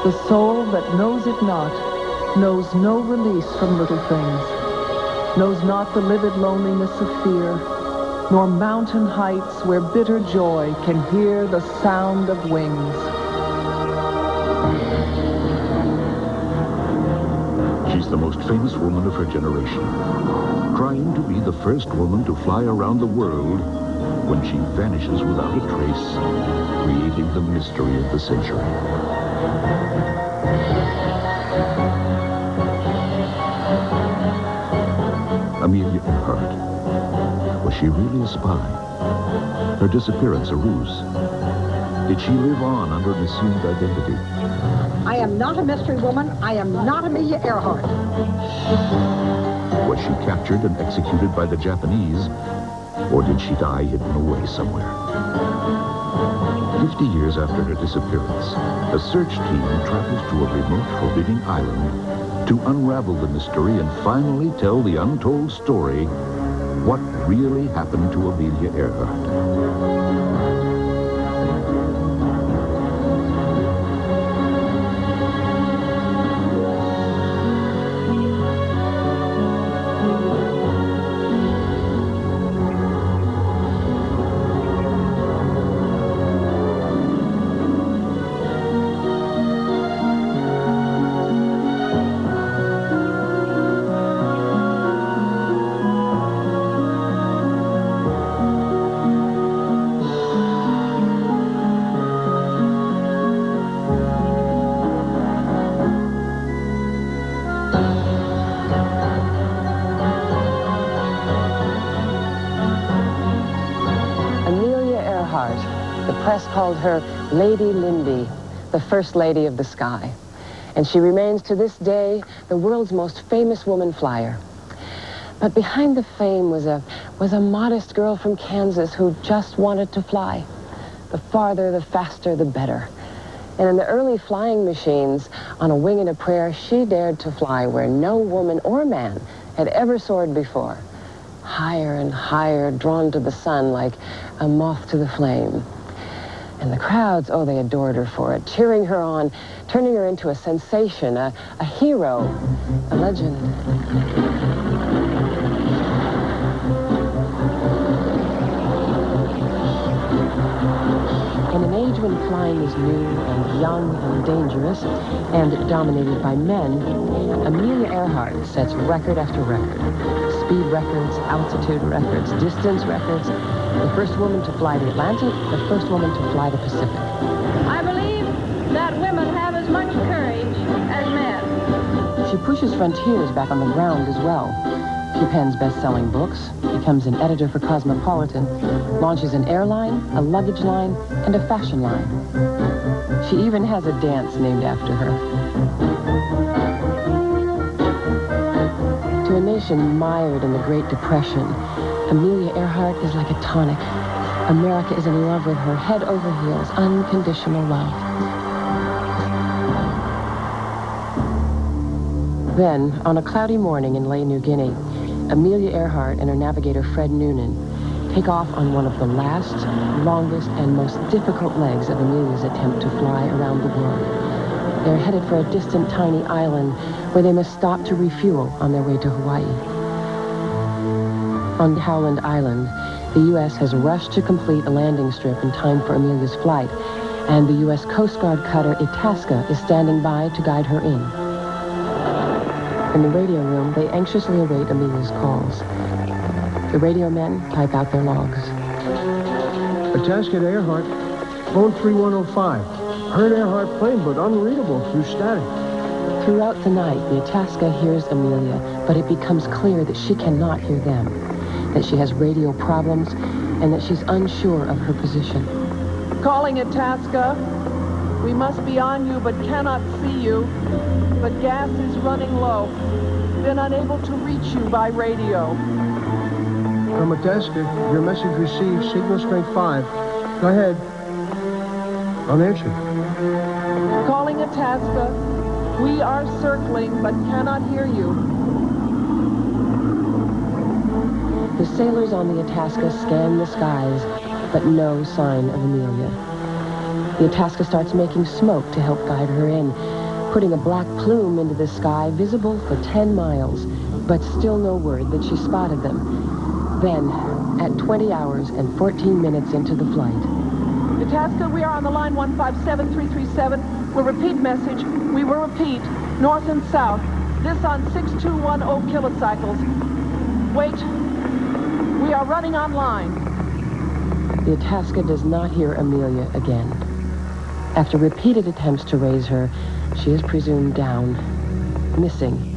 The soul that knows it not, knows no release from little things, knows not the livid loneliness of fear, nor mountain heights where bitter joy can hear the sound of wings. She's the most famous woman of her generation, trying to be the first woman to fly around the world when she vanishes without a trace, creating the mystery of the century. Amelia Earhart. Was she really a spy? Her disappearance a ruse? Did she live on under an assumed identity? I am not a mystery woman. I am not Amelia Earhart. Was she captured and executed by the Japanese? Or did she die hidden away somewhere? 50 years after her disappearance, a search team travels to a remote, forbidding island to unravel the mystery and finally tell the untold story, what really happened to Amelia Earhart. The press called her Lady Lindy, the First Lady of the Sky. And she remains to this day the world's most famous woman flyer. But behind the fame was a modest girl from Kansas who just wanted to fly. The farther, the faster, the better. And in the early flying machines, on a wing and a prayer, she dared to fly where no woman or man had ever soared before. Higher and higher, drawn to the sun like a moth to the flame. And the crowds, oh, they adored her for it, cheering her on, turning her into a sensation, a hero, a legend. In an age when flying is new and young and dangerous and dominated by men, Amelia Earhart sets record after record. Speed records, altitude records, distance records. The first woman to fly the Atlantic, the first woman to fly the Pacific. I believe that women have as much courage as men. She pushes frontiers back on the ground as well. She pens best-selling books, becomes an editor for Cosmopolitan, launches an airline, a luggage line, and a fashion line. She even has a dance named after her. To a nation mired in the Great Depression, Amelia Earhart is like a tonic. America is in love with her, head over heels, unconditional love. Then, on a cloudy morning in Ley, New Guinea, Amelia Earhart and her navigator Fred Noonan take off on one of the last, longest, and most difficult legs of Amelia's attempt to fly around the world. They're headed for a distant, tiny island where they must stop to refuel on their way to Hawaii. On Howland Island, the U.S. has rushed to complete a landing strip in time for Amelia's flight, and the U.S. Coast Guard cutter Itasca is standing by to guide her in. In the radio room, they anxiously await Amelia's calls. The radio men type out their logs. Itasca to Earhart, phone 3105. Heard Earhart plane, but unreadable through static. Throughout the night, the Itasca hears Amelia, but it becomes clear that she cannot hear them, that she has radio problems, and that she's unsure of her position. Calling Itasca. We must be on you, but cannot see you. But gas is running low. Been unable to reach you by radio. From Itasca, your message received, signal strength 5. Go ahead. Unanswered. Calling Itasca. We are circling, but cannot hear you. The sailors on the Itasca scan the skies, but no sign of Amelia. The Itasca starts making smoke to help guide her in, putting a black plume into the sky, visible for 10 miles, but still no word that she spotted them. Then, at 20 hours and 14 minutes into the flight. Itasca, we are on the line 157337. We'll repeat message. We will repeat, north and south. This on 6210 kilocycles. Wait, we are running online. The Itasca does not hear Amelia again. After repeated attempts to raise her, she is presumed down, missing,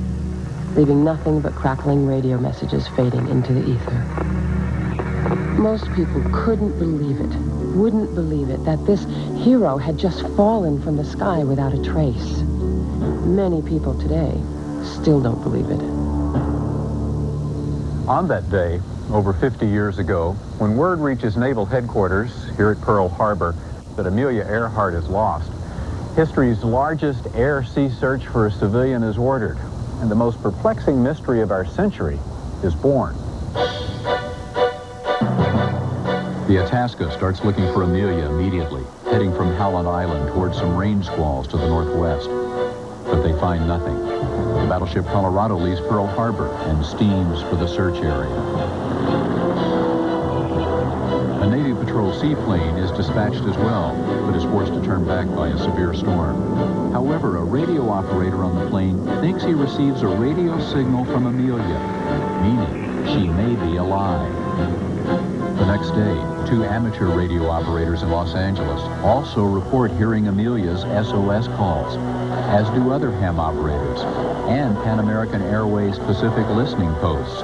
leaving nothing but crackling radio messages fading into the ether. Most people couldn't believe it, wouldn't believe it, that this hero had just fallen from the sky without a trace. Many people today still don't believe it. On that day, over 50 years ago, when word reaches Naval Headquarters here at Pearl Harbor that Amelia Earhart is lost, history's largest air-sea search for a civilian is ordered, and the most perplexing mystery of our century is born. The Itasca starts looking for Amelia immediately, heading from Howland Island towards some rain squalls to the northwest. But they find nothing. The battleship Colorado leaves Pearl Harbor and steams for the search area. A Navy patrol seaplane is dispatched as well, but is forced to turn back by a severe storm. However, a radio operator on the plane thinks he receives a radio signal from Amelia, meaning she may be alive. The next day, 2 amateur radio operators in Los Angeles also report hearing Amelia's SOS calls, as do other ham operators and Pan American Airways Pacific listening posts.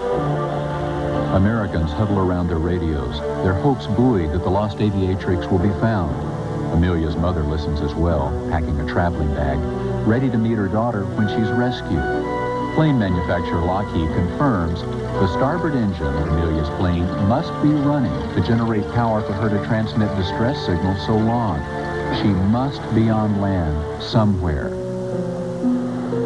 Americans huddle around their radios, their hopes buoyed that the lost aviatrix will be found. Amelia's mother listens as well, packing a traveling bag, ready to meet her daughter when she's rescued. Plane manufacturer Lockheed confirms the starboard engine of Amelia's plane must be running to generate power for her to transmit distress signals so long. She must be on land somewhere.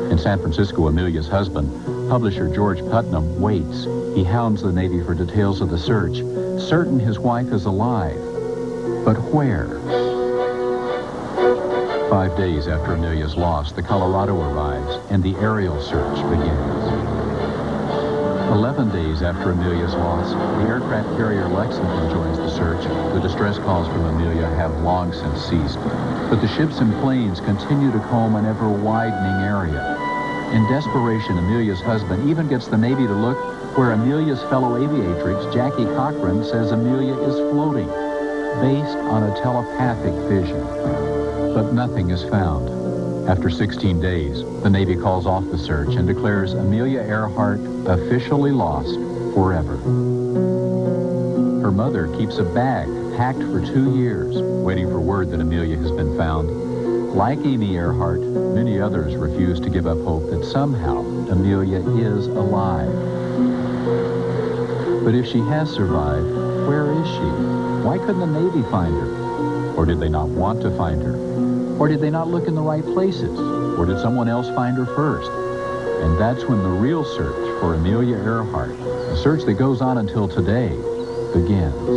In San Francisco, Amelia's husband, publisher George Putnam, waits. He hounds the Navy for details of the search, certain his wife is alive. But where? 5 days after Amelia's loss, the Colorado arrives and the aerial search begins. 11 days after Amelia's loss, the aircraft carrier Lexington joins the search. The distress calls from Amelia have long since ceased, but the ships and planes continue to comb an ever-widening area. In desperation, Amelia's husband even gets the Navy to look where Amelia's fellow aviatrix, Jackie Cochran, says Amelia is floating, based on a telepathic vision. But nothing is found. After 16 days, the Navy calls off the search and declares Amelia Earhart officially lost forever. Her mother keeps a bag packed for 2 years, waiting for word that Amelia has been found. Like Amy Earhart, many others refuse to give up hope that somehow Amelia is alive. But if she has survived, where is she? Why couldn't the Navy find her? Or did they not want to find her? Or did they not look in the right places? Or did someone else find her first? And that's when the real search for Amelia Earhart, a search that goes on until today, begins.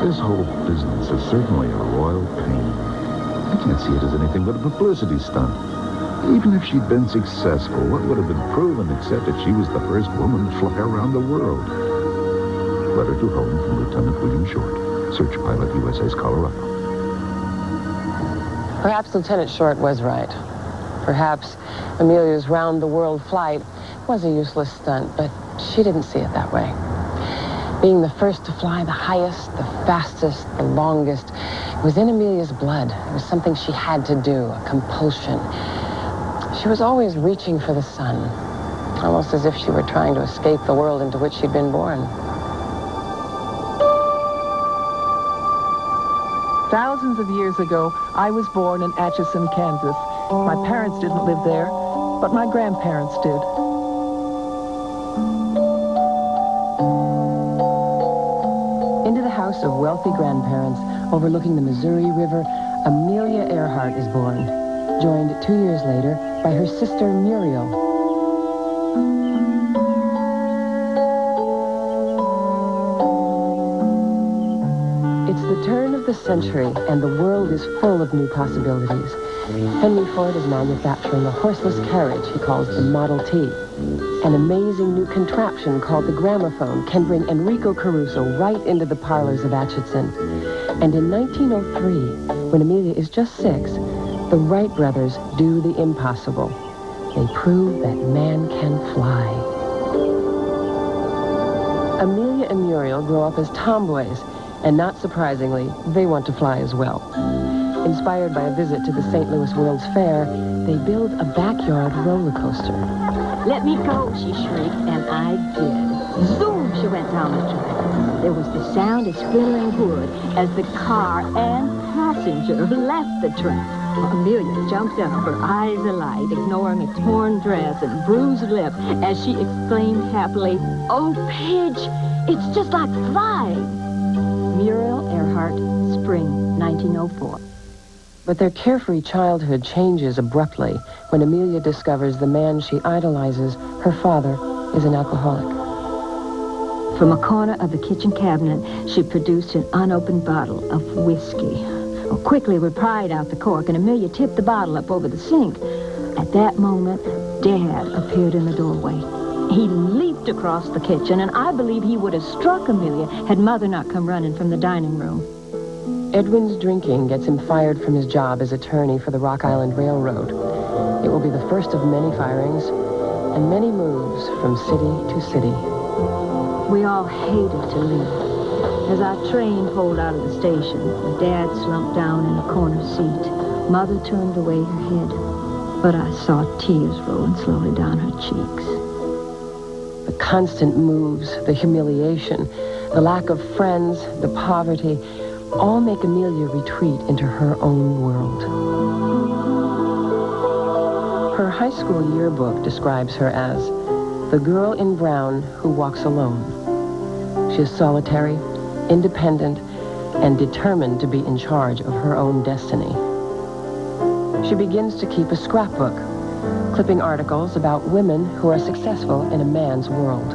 This whole business is certainly a royal pain. I can't see it as anything but a publicity stunt. Even if she'd been successful, what would have been proven except that she was the first woman to fly around the world? Letter to home from Lieutenant William Short, search pilot USS Colorado. Perhaps Lieutenant Short was right. Perhaps Amelia's round-the-world flight was a useless stunt, but she didn't see it that way. Being the first to fly the highest, the fastest, the longest, it was in Amelia's blood. It was something she had to do, a compulsion. She was always reaching for the sun, almost as if she were trying to escape the world into which she'd been born. Thousands of years ago, I was born in Atchison, Kansas. My parents didn't live there, but my grandparents did. Into the house of wealthy grandparents overlooking the Missouri River, Amelia Earhart is born, joined 2 years later by her sister Muriel. the turn of the century, and the world is full of new possibilities. Henry Ford is manufacturing a horseless carriage he calls the Model T. An amazing new contraption called the gramophone can bring Enrico Caruso right into the parlors of Atchison. And in 1903, when Amelia is just 6, the Wright brothers do the impossible. They prove that man can fly. Amelia and Muriel grow up as tomboys, and not surprisingly, they want to fly as well. Inspired by a visit to the St. Louis World's Fair, they build a backyard roller coaster. Let me go, she shrieked, and I did. Zoom, she went down the track. There was the sound of splintering wood as the car and passenger left the track. Amelia jumped up, her eyes alight, ignoring a torn dress and bruised lip as she exclaimed happily, "Oh, Pidge, it's just like flying!" Muriel Earhart, spring 1904. But their carefree childhood changes abruptly when Amelia discovers the man she idolizes, her father, is an alcoholic. From a corner of the kitchen cabinet, she produced an unopened bottle of whiskey. Quickly we pried out the cork, and Amelia tipped the bottle up over the sink. At that moment, Dad appeared in the doorway. He leaped across the kitchen, and I believe he would have struck Amelia had Mother not come running from the dining room. Edwin's drinking gets him fired from his job as attorney for the Rock Island Railroad. It will be the first of many firings and many moves from city to city. We all hated to leave. As our train pulled out of the station, Dad slumped down in a corner seat. Mother turned away her head, but I saw tears rolling slowly down her cheeks. The constant moves, the humiliation, the lack of friends, the poverty, all make Amelia retreat into her own world. Her high school yearbook describes her as the girl in brown who walks alone. She is solitary, independent, and determined to be in charge of her own destiny. She begins to keep a scrapbook, clipping articles about women who are successful in a man's world.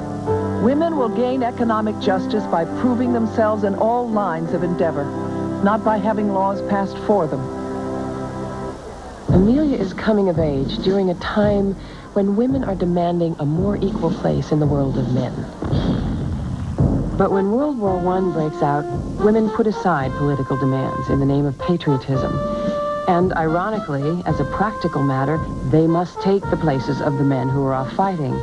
Women will gain economic justice by proving themselves in all lines of endeavor, not by having laws passed for them. Amelia is coming of age during a time when women are demanding a more equal place in the world of men. But when World War I breaks out, women put aside political demands in the name of patriotism. And ironically, as a practical matter, they must take the places of the men who are off fighting.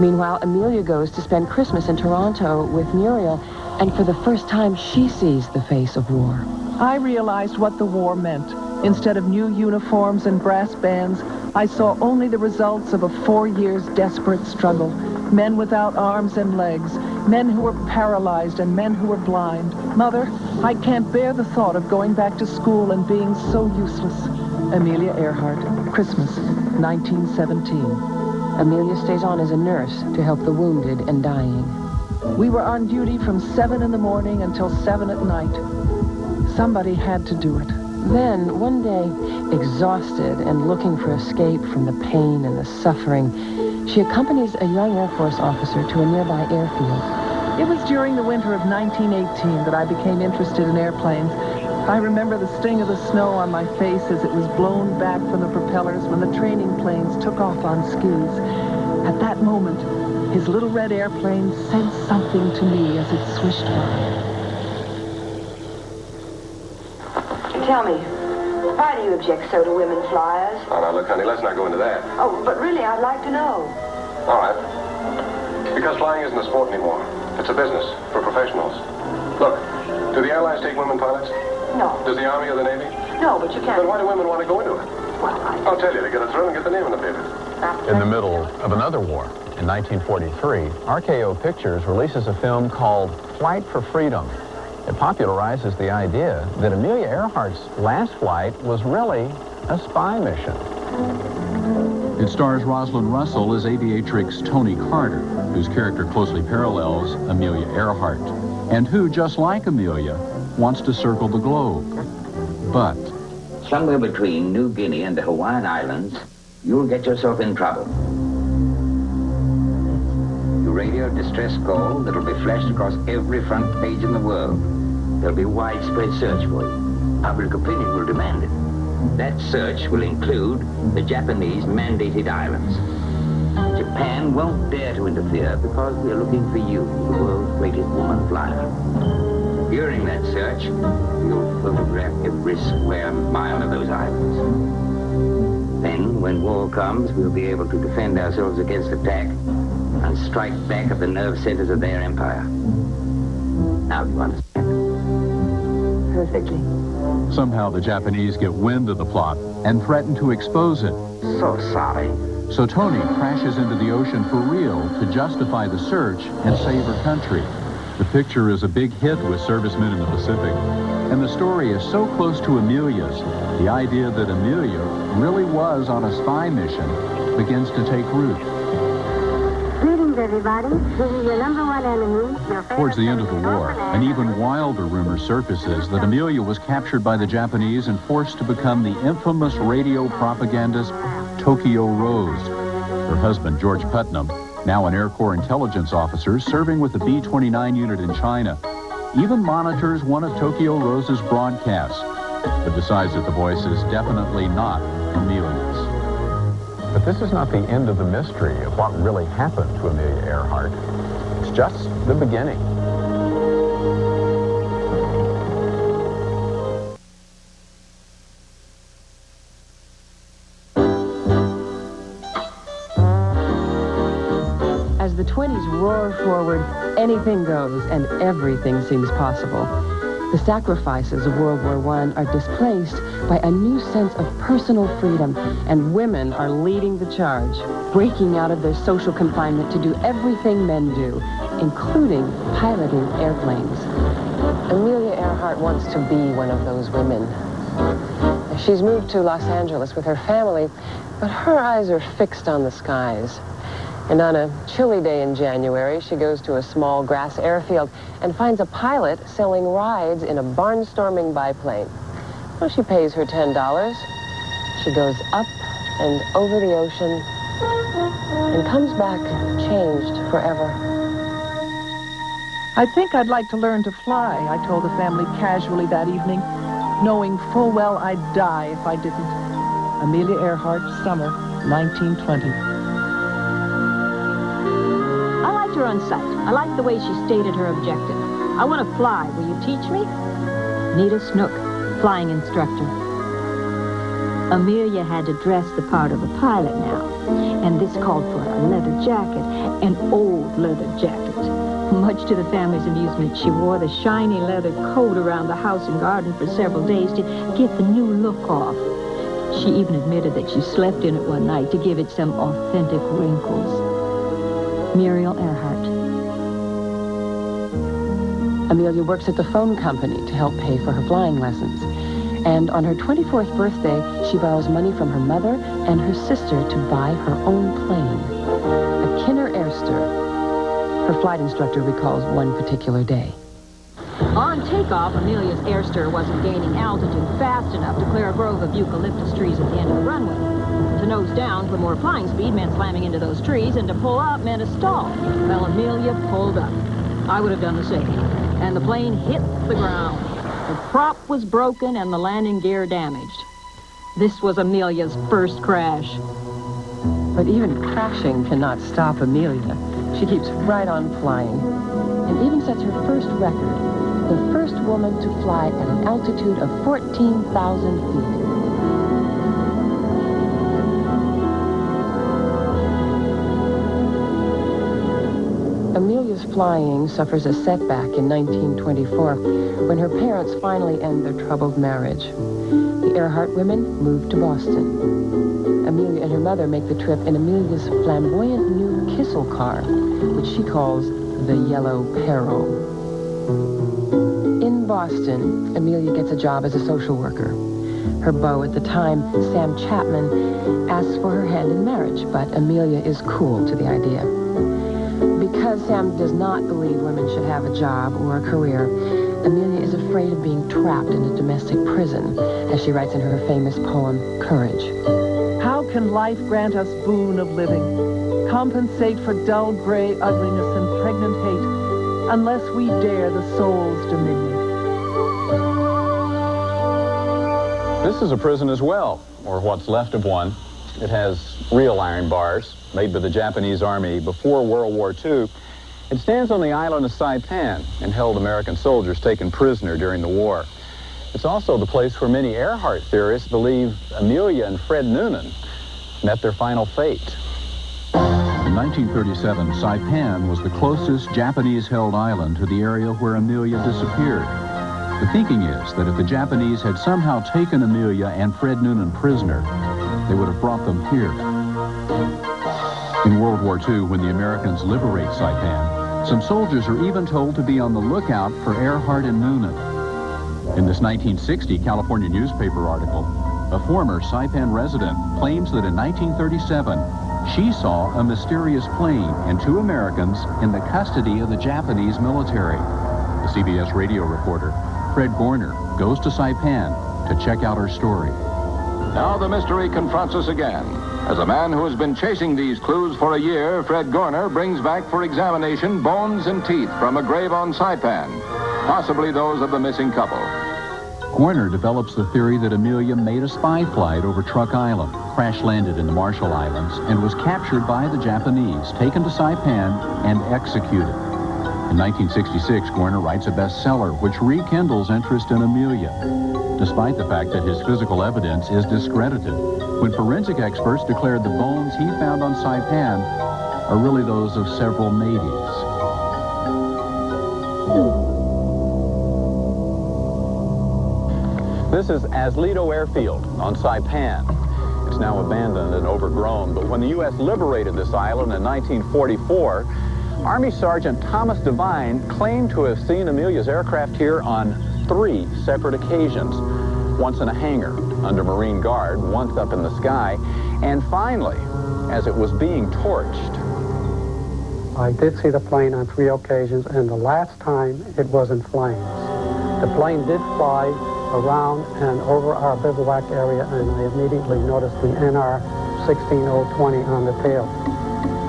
Meanwhile, Amelia goes to spend Christmas in Toronto with Muriel, and for the first time, she sees the face of war. I realized what the war meant. Instead of new uniforms and brass bands, I saw only the results of a 4 years desperate struggle. Men without arms and legs, men who were paralyzed and men who were blind. Mother, I can't bear the thought of going back to school and being so useless. Amelia Earhart, Christmas, 1917. Amelia stays on as a nurse to help the wounded and dying. We were on duty from 7 in the morning until 7 at night. Somebody had to do it. Then, one day, exhausted and looking for escape from the pain and the suffering, she accompanies a young Air Force officer to a nearby airfield. It was during the winter of 1918 that I became interested in airplanes. I remember the sting of the snow on my face as it was blown back from the propellers when the training planes took off on skis. At that moment, his little red airplane said something to me as it swished by. Tell me, why do you object so to women flyers? Oh, now, look, honey, let's not go into that. Oh, but really, I'd like to know. All right. Because flying isn't a sport anymore. It's a business for professionals. Look, do the airlines take women pilots? No. Does the Army or the Navy? No, but you can't. Then why do women want to go into it? Well, I'll tell you, to get a thrill and get the name in the paper. In the middle of another war, in 1943, RKO Pictures releases a film called Flight for Freedom. It popularizes the idea that Amelia Earhart's last flight was really a spy mission. It stars Rosalind Russell as aviatrix Tony Carter, whose character closely parallels Amelia Earhart, and who, just like Amelia, wants to circle the globe. But somewhere between New Guinea and the Hawaiian Islands, you'll get yourself in trouble. You radio a distress call that'll be flashed across every front page in the world. there'll be widespread search for you. Public opinion will demand it. That search will include the Japanese mandated islands. Japan won't dare to interfere because we're looking for you, the world's greatest woman flyer. During that search, you'll photograph every square mile of those islands. Then, when war comes, we'll be able to defend ourselves against attack and strike back at the nerve centers of their empire. Now you understand? Perfectly. Somehow the Japanese get wind of the plot and threaten to expose it. So sorry. So Tony crashes into the ocean for real to justify the search and save her country. The picture is a big hit with servicemen in the Pacific. And the story is so close to Amelia's, the idea that Amelia really was on a spy mission begins to take root. Greetings, everybody. This is your number one enemy. Towards the end of the war, an even wilder rumor surfaces that Amelia was captured by the Japanese and forced to become the infamous radio propagandist Tokyo Rose. Her husband, George Putnam, now an Air Corps intelligence officer serving with the B-29 unit in China, even monitors one of Tokyo Rose's broadcasts, but decides that the voice is definitely not Amelia's. But this is not the end of the mystery of what really happened to Amelia Earhart. It's just the beginning. As the 20s roar forward, anything goes and everything seems possible. The sacrifices of World War I are displaced by a new sense of personal freedom, and women are leading the charge, breaking out of their social confinement to do everything men do, including piloting airplanes. Amelia Earhart wants to be one of those women. She's moved to Los Angeles with her family, but her eyes are fixed on the skies. And on a chilly day in January, she goes to a small grass airfield and finds a pilot selling rides in a barnstorming biplane. Well, she pays her $10. She goes up and over the ocean and comes back changed forever. I think I'd like to learn to fly, I told the family casually that evening, knowing full well I'd die if I didn't. Amelia Earhart, summer, 1920. Her on sight. I like the way she stated her objective. I want to fly. Will you teach me? Nita Snook, flying instructor. Amelia had to dress the part of a pilot now, and this called for a leather jacket, an old leather jacket. Much to the family's amusement, she wore the shiny leather coat around the house and garden for several days to get the new look off. She even admitted that she slept in it one night to give it some authentic wrinkles. Mariette Earhart. Amelia works at the phone company to help pay for her flying lessons. And on her 24th birthday, she borrows money from her mother and her sister to buy her own plane, a Kinner Airster. Her flight instructor recalls one particular day. On takeoff, Amelia's Airster wasn't gaining altitude fast enough to clear a grove of eucalyptus trees at the end of the runway. To nose down for more flying speed meant slamming into those trees, and to pull up meant a stall. Well, Amelia pulled up. I would have done the same. And the plane hit the ground. The prop was broken and the landing gear damaged. This was Amelia's first crash. But even crashing cannot stop Amelia. She keeps right on flying, and even sets her first record, the first woman to fly at an altitude of 14,000 feet. Amelia's flying suffers a setback in 1924 when her parents finally end their troubled marriage. The Earhart women move to Boston. Amelia and her mother make the trip in Amelia's flamboyant new Kissel car, which she calls the Yellow Peril. In Boston, Amelia gets a job as a social worker. Her beau at the time, Sam Chapman, asks for her hand in marriage, but Amelia is cool to the idea. Because Sam does not believe women should have a job or a career, Amelia is afraid of being trapped in a domestic prison, as she writes in her famous poem, Courage. How can life grant us boon of living, compensate for dull gray ugliness and pregnant hate, unless we dare the soul's dominion? This is a prison as well, or what's left of one. It has real iron bars made by the Japanese Army before World War II. It stands on the island of Saipan and held American soldiers taken prisoner during the war. It's also the place where many Earhart theorists believe Amelia and Fred Noonan met their final fate. In 1937, Saipan was the closest Japanese-held island to the area where Amelia disappeared. The thinking is that if the Japanese had somehow taken Amelia and Fred Noonan prisoner, they would have brought them here. In World War II, when the Americans liberate Saipan, some soldiers are even told to be on the lookout for Earhart and Noonan. In this 1960 California newspaper article, a former Saipan resident claims that in 1937, she saw a mysterious plane and two Americans in the custody of the Japanese military. The CBS radio reporter, Fred Gorner, goes to Saipan to check out her story. Now the mystery confronts us again. As a man who has been chasing these clues for a year, Fred Gorner brings back for examination bones and teeth from a grave on Saipan, possibly those of the missing couple. Gorner develops the theory that Amelia made a spy flight over Truk Island, crash-landed in the Marshall Islands, and was captured by the Japanese, taken to Saipan, and executed. In 1966, Gorner writes a bestseller which rekindles interest in Amelia, despite the fact that his physical evidence is discredited, when forensic experts declared the bones he found on Saipan are really those of several natives. This is Aslito Airfield on Saipan. It's now abandoned and overgrown, but when the U.S. liberated this island in 1944, Army Sergeant Thomas Devine claimed to have seen Amelia's aircraft here on 3 separate occasions. Once in a hangar under Marine Guard, once up in the sky, and finally, as it was being torched. I did see the plane on 3 occasions, and the last time it was in flames. The plane did fly around and over our bivouac area, and I immediately noticed the NR 16020 on the tail.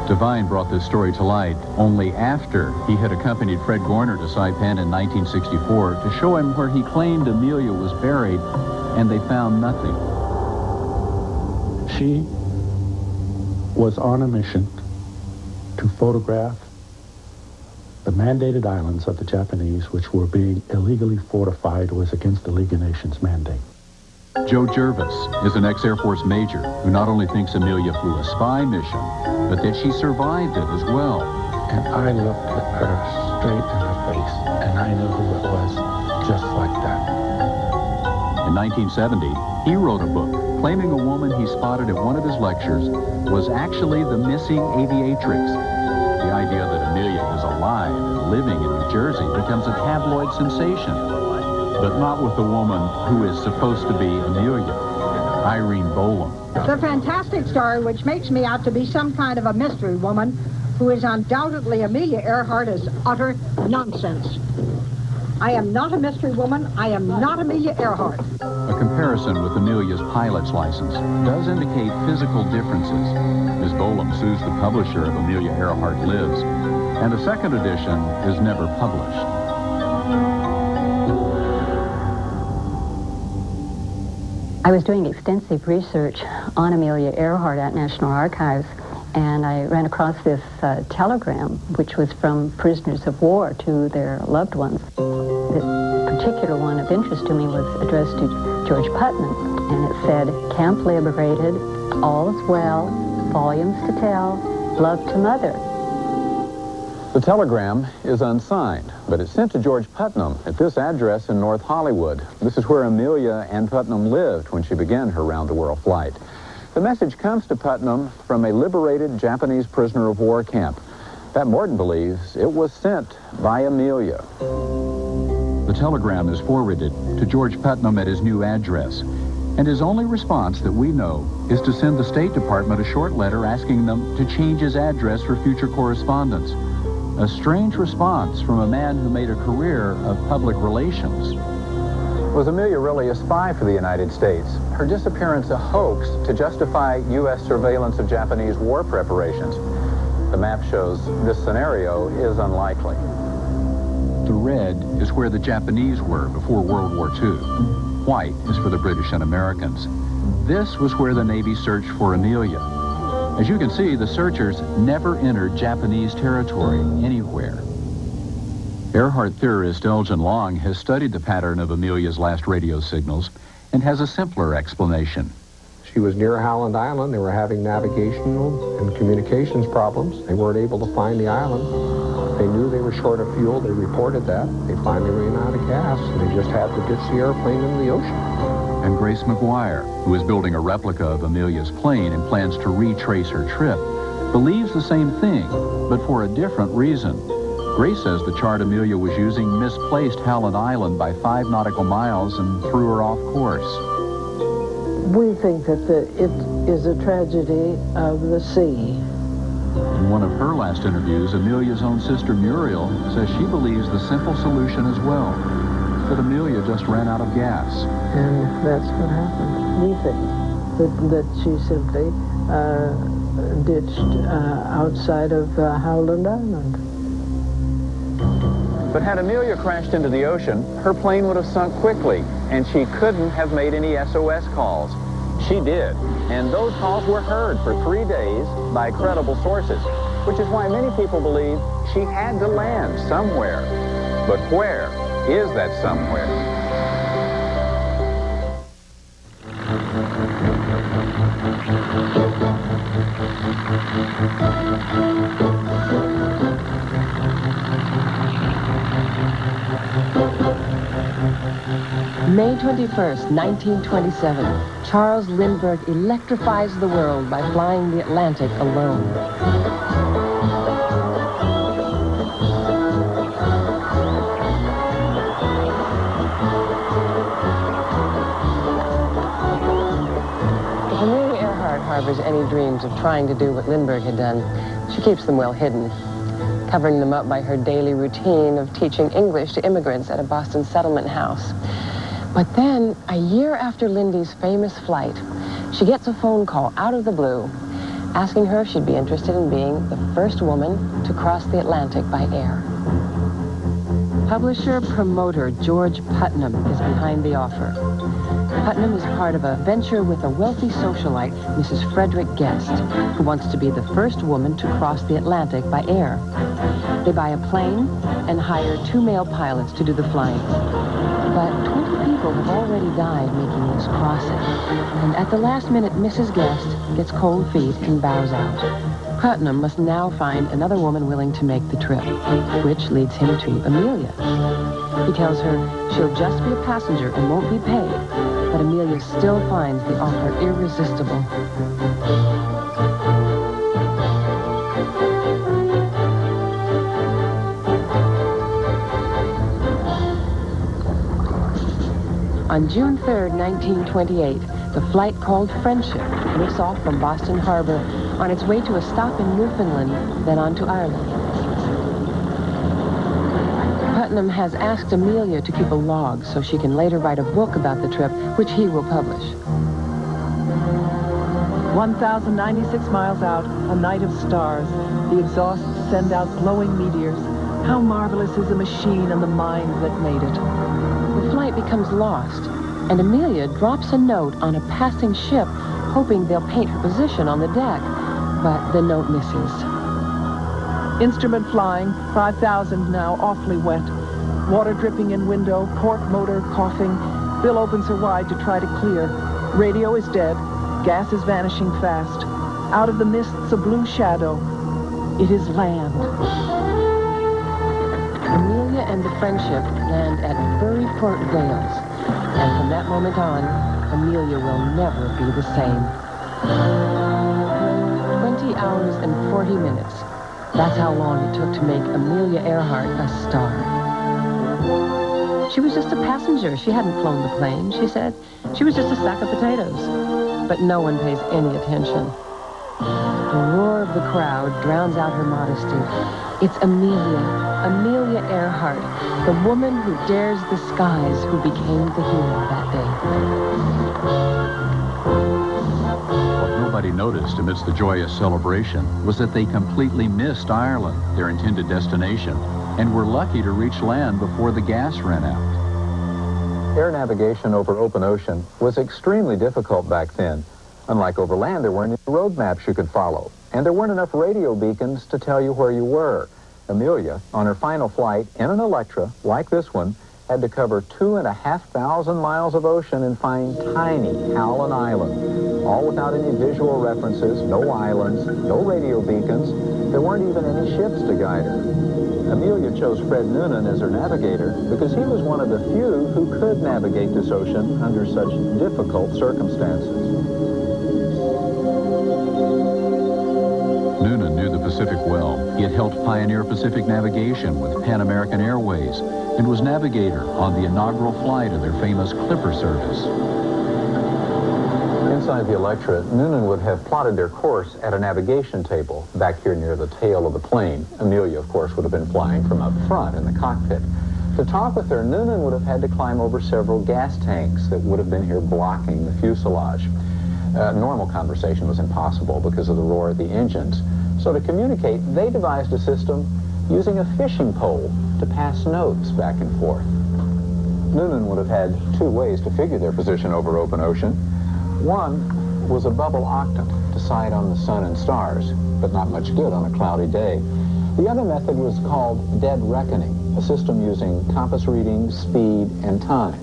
Devine brought this story to light only after he had accompanied Fred Gorner to Saipan in 1964 to show him where he claimed Amelia was buried, and they found nothing. She was on a mission to photograph the mandated islands of the Japanese, which were being illegally fortified, was against the League of Nations mandate. Joe Jervis is an ex-Air Force major who not only thinks Amelia flew a spy mission, but that she survived it as well. And I looked at her straight in the face, and I knew who it was, just like that. In 1970, he wrote a book claiming a woman he spotted at one of his lectures was actually the missing aviatrix. The idea that Amelia is alive and living in New Jersey becomes a tabloid sensation, but not with the woman who is supposed to be Amelia, Irene Bolam. It's a fantastic story which makes me out to be some kind of a mystery woman who is undoubtedly Amelia Earhart is utter nonsense. I am not a mystery woman. I am not Amelia Earhart. A comparison with Amelia's pilot's license does indicate physical differences. Ms. Bolam sues the publisher of Amelia Earhart Lives, and a second edition is never published. I was doing extensive research on Amelia Earhart at National Archives, and I ran across this telegram, which was from prisoners of war to their loved ones. This particular one of interest to me was addressed to George Putnam, and it said, "Camp liberated, all is well, volumes to tell, love to mother." The telegram is unsigned, but it's sent to George Putnam at this address in North Hollywood. This is where Amelia and Putnam lived when she began her round-the-world flight. The message comes to Putnam from a liberated Japanese prisoner of war camp. Pat Morton believes it was sent by Amelia. The telegram is forwarded to George Putnam at his new address, and his only response that we know is to send the State Department a short letter asking them to change his address for future correspondence. A strange response from a man who made a career of public relations. Was Amelia really a spy for the United States? Her disappearance a hoax to justify U.S. surveillance of Japanese war preparations? The map shows this scenario is unlikely. The red is where the Japanese were before World War II. white is for the British and Americans. This was where the Navy searched for Amelia. As you can see, the searchers never entered Japanese territory anywhere. Earhart theorist Elgin Long has studied the pattern of Amelia's last radio signals and has a simpler explanation. She was near Howland Island. They were having navigational and communications problems. They weren't able to find the island. They knew they were short of fuel. They reported that. They finally ran out of gas, and they just had to ditch the airplane into the ocean. And Grace McGuire, who is building a replica of Amelia's plane and plans to retrace her trip, believes the same thing, but for a different reason. Grace says the chart Amelia was using misplaced Howland Island by 5 nautical miles and threw her off course. We think that it is a tragedy of the sea. In one of her last interviews, Amelia's own sister Muriel says she believes the simple solution as well, that Amelia just ran out of gas. And that's what happened. We think that she simply ditched outside of Howland Island. But had Amelia crashed into the ocean, her plane would have sunk quickly, and she couldn't have made any SOS calls. She did, and those calls were heard for 3 days by credible sources, which is why many people believe she had to land somewhere. But where is that somewhere? May 21st, 1927, Charles Lindbergh electrifies the world by flying the Atlantic alone. If Amelia Earhart harbors any dreams of trying to do what Lindbergh had done, she keeps them well hidden, covering them up by her daily routine of teaching English to immigrants at a Boston settlement house. But then, a year after Lindy's famous flight, she gets a phone call out of the blue asking her if she'd be interested in being the first woman to cross the Atlantic by air. Publisher-promoter George Putnam is behind the offer. Putnam is part of a venture with a wealthy socialite, Mrs. Frederick Guest, who wants to be the first woman to cross the Atlantic by air. They buy a plane and hire 2 male pilots to do the flying. But 20 people have already died making this crossing. And at the last minute, Mrs. Guest gets cold feet and bows out. Putnam must now find another woman willing to make the trip, which leads him to Amelia. He tells her she'll just be a passenger and won't be paid, but Amelia still finds the offer irresistible. On June 3rd, 1928, the flight called Friendship lifts off from Boston Harbor on its way to a stop in Newfoundland, then on to Ireland. Putnam has asked Amelia to keep a log so she can later write a book about the trip, which he will publish. 1,096 miles out, a night of stars. The exhausts send out glowing meteors. How marvelous is the machine and the mind that made it. The flight becomes lost, and Amelia drops a note on a passing ship, hoping they'll paint her position on the deck, but the note misses. Instrument flying, 5,000 now, awfully wet. Water dripping in window, port motor coughing. Bill opens her wide to try to clear. Radio is dead. Gas is vanishing fast. Out of the mists, a blue shadow. It is land. Amelia and the Friendship land at Buryport, Wales. And from that moment on, Amelia will never be the same. 20 hours and 40 minutes. That's how long it took to make Amelia Earhart a star. She was just a passenger. She hadn't flown the plane, she said. She was just a sack of potatoes. But no one pays any attention. The roar of the crowd drowns out her modesty. It's Amelia Earhart, the woman who dares the skies, who became the hero that day. What nobody noticed amidst the joyous celebration was that they completely missed Ireland, their intended destination, and were lucky to reach land before the gas ran out. Air navigation over open ocean was extremely difficult back then. Unlike over land, there weren't any road maps you could follow, and there weren't enough radio beacons to tell you where you were. Amelia, on her final flight in an Electra, like this one, had to cover 2,500 miles of ocean and find tiny Howland Island, all without any visual references, no islands, no radio beacons. There weren't even any ships to guide her. Amelia chose Fred Noonan as her navigator because he was one of the few who could navigate this ocean under such difficult circumstances. Noonan knew the Pacific well. He had helped pioneer Pacific navigation with Pan American Airways and was navigator on the inaugural flight of their famous Clipper service. Inside the Electra, Noonan would have plotted their course at a navigation table back here near the tail of the plane. Amelia, of course, would have been flying from up front in the cockpit. To talk with her, Noonan would have had to climb over several gas tanks that would have been here blocking the fuselage. Normal conversation was impossible because of the roar of the engines. So to communicate, they devised a system using a fishing pole to pass notes back and forth. Noonan would have had two ways to figure their position over open ocean. One was a bubble octant to sight on the sun and stars, but not much good on a cloudy day. The other method was called dead reckoning, a system using compass readings, speed, and time.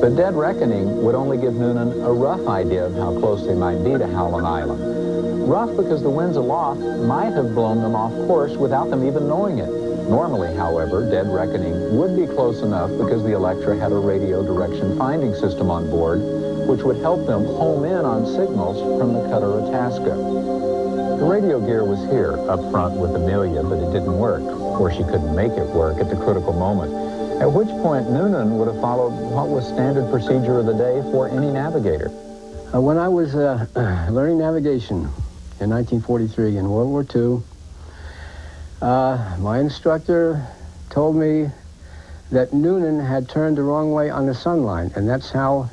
But dead reckoning would only give Noonan a rough idea of how close they might be to Howland Island. Rough because the winds aloft might have blown them off course without them even knowing it. Normally, however, dead reckoning would be close enough because the Electra had a radio direction finding system on board, which would help them home in on signals from the cutter Itasca. The radio gear was here up front with Amelia, but it didn't work, or she couldn't make it work at the critical moment. At which point, Noonan would have followed what was standard procedure of the day for any navigator. When I was learning navigation in 1943 in World War II, my instructor told me that Noonan had turned the wrong way on the sun line, and that's how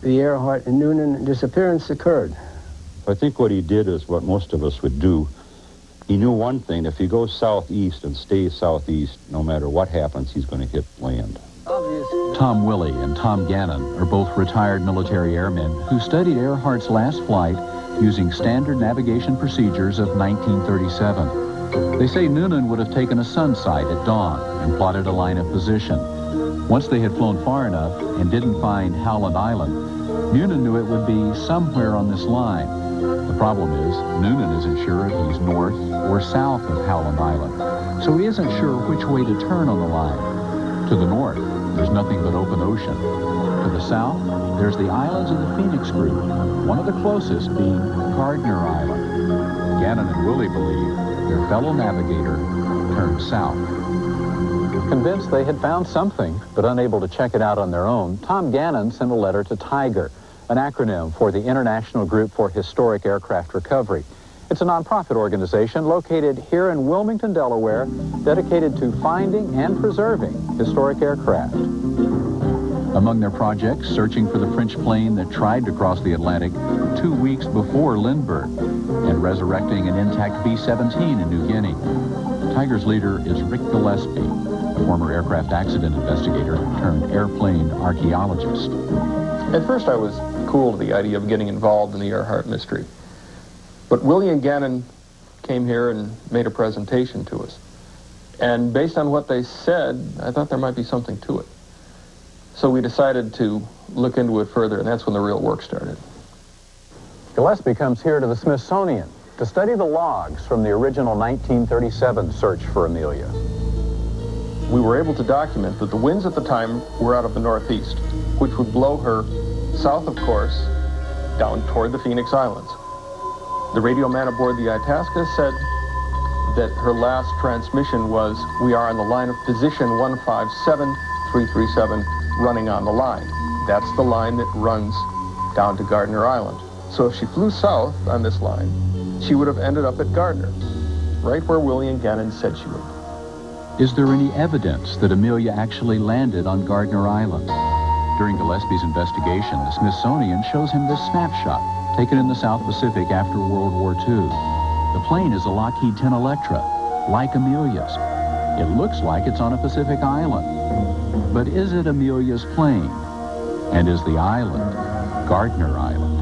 the Earhart and Noonan disappearance occurred. I think what he did is what most of us would do. He knew one thing: if he goes southeast and stays southeast, no matter what happens, he's going to hit land. Tom Willey and Tom Gannon are both retired military airmen who studied Earhart's last flight using standard navigation procedures of 1937. They say Noonan would have taken a sun sight at dawn and plotted a line of position. Once they had flown far enough and didn't find Howland Island, Noonan knew it would be somewhere on this line. The problem is, Noonan isn't sure if he's north or south of Howland Island, so he isn't sure which way to turn on the line. To the north, there's nothing but open ocean. To the south, there's the islands of the Phoenix Group, one of the closest being Gardner Island. Gannon and Willey believe their fellow navigator turned south. Convinced they had found something, but unable to check it out on their own, Tom Gannon sent a letter to Tiger, an acronym for the International Group for Historic Aircraft Recovery. It's a nonprofit organization located here in Wilmington, Delaware, dedicated to finding and preserving historic aircraft. Among their projects, searching for the French plane that tried to cross the Atlantic 2 weeks before Lindbergh, and resurrecting an intact B-17 in New Guinea. Tiger's leader is Rick Gillespie, a former aircraft accident investigator turned airplane archaeologist. At first I was cool to the idea of getting involved in the Earhart mystery. But Willey and Gannon came here and made a presentation to us. And based on what they said, I thought there might be something to it. So we decided to look into it further, and that's when the real work started. Gillespie comes here to the Smithsonian to study the logs from the original 1937 search for Amelia. We were able to document that the winds at the time were out of the northeast, which would blow her south of course down toward the Phoenix Islands. The radio man aboard the Itasca said that her last transmission was, "We are on the line of position 157337, running on the line." That's the line that runs down to Gardner Island. So if she flew south on this line, she would have ended up at Gardner, right where Willey and Gannon said she would. Is there any evidence that Amelia actually landed on Gardner Island? During Gillespie's investigation, the Smithsonian shows him this snapshot taken in the South Pacific after World War II. The plane is a Lockheed 10 Electra, like Amelia's. It looks like it's on a Pacific island. But is it Amelia's plane? And is the island Gardner Island?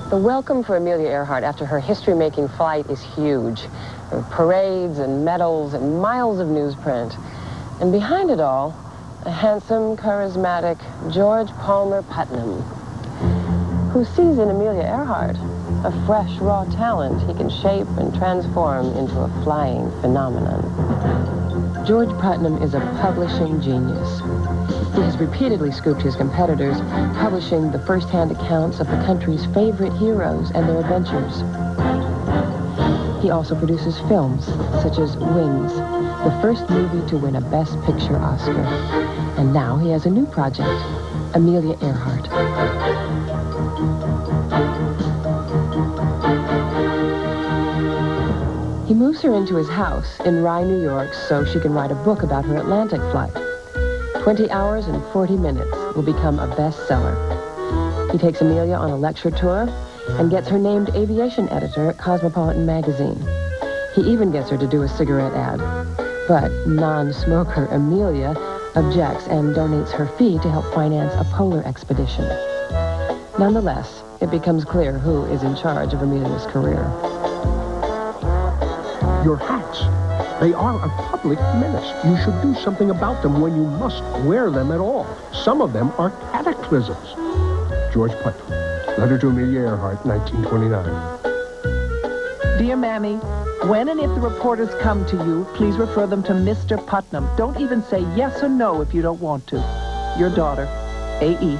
The welcome for Amelia Earhart after her history-making flight is huge. There are parades and medals and miles of newsprint. And behind it all, a handsome, charismatic George Palmer Putnam, who sees in Amelia Earhart a fresh, raw talent he can shape and transform into a flying phenomenon. George Putnam is a publishing genius. He has repeatedly scooped his competitors, publishing the first-hand accounts of the country's favorite heroes and their adventures. He also produces films, such as Wings, the first movie to win a Best Picture Oscar. And now he has a new project, Amelia Earhart. He moves her into his house in Rye, New York, so she can write a book about her Atlantic flight. 20 hours and 40 minutes will become a bestseller. He takes Amelia on a lecture tour and gets her named aviation editor at Cosmopolitan magazine. He even gets her to do a cigarette ad. But non-smoker Amelia objects and donates her fee to help finance a polar expedition. Nonetheless, it becomes clear who is in charge of Amelia's career. Your hats. They are a public menace. You should do something about them when you must wear them at all. Some of them are cataclysms. George Putnam. Letter to Amelia Earhart, 1929. Dear Mammy, when and if the reporters come to you, please refer them to Mr. Putnam. Don't even say yes or no if you don't want to. Your daughter, A.E.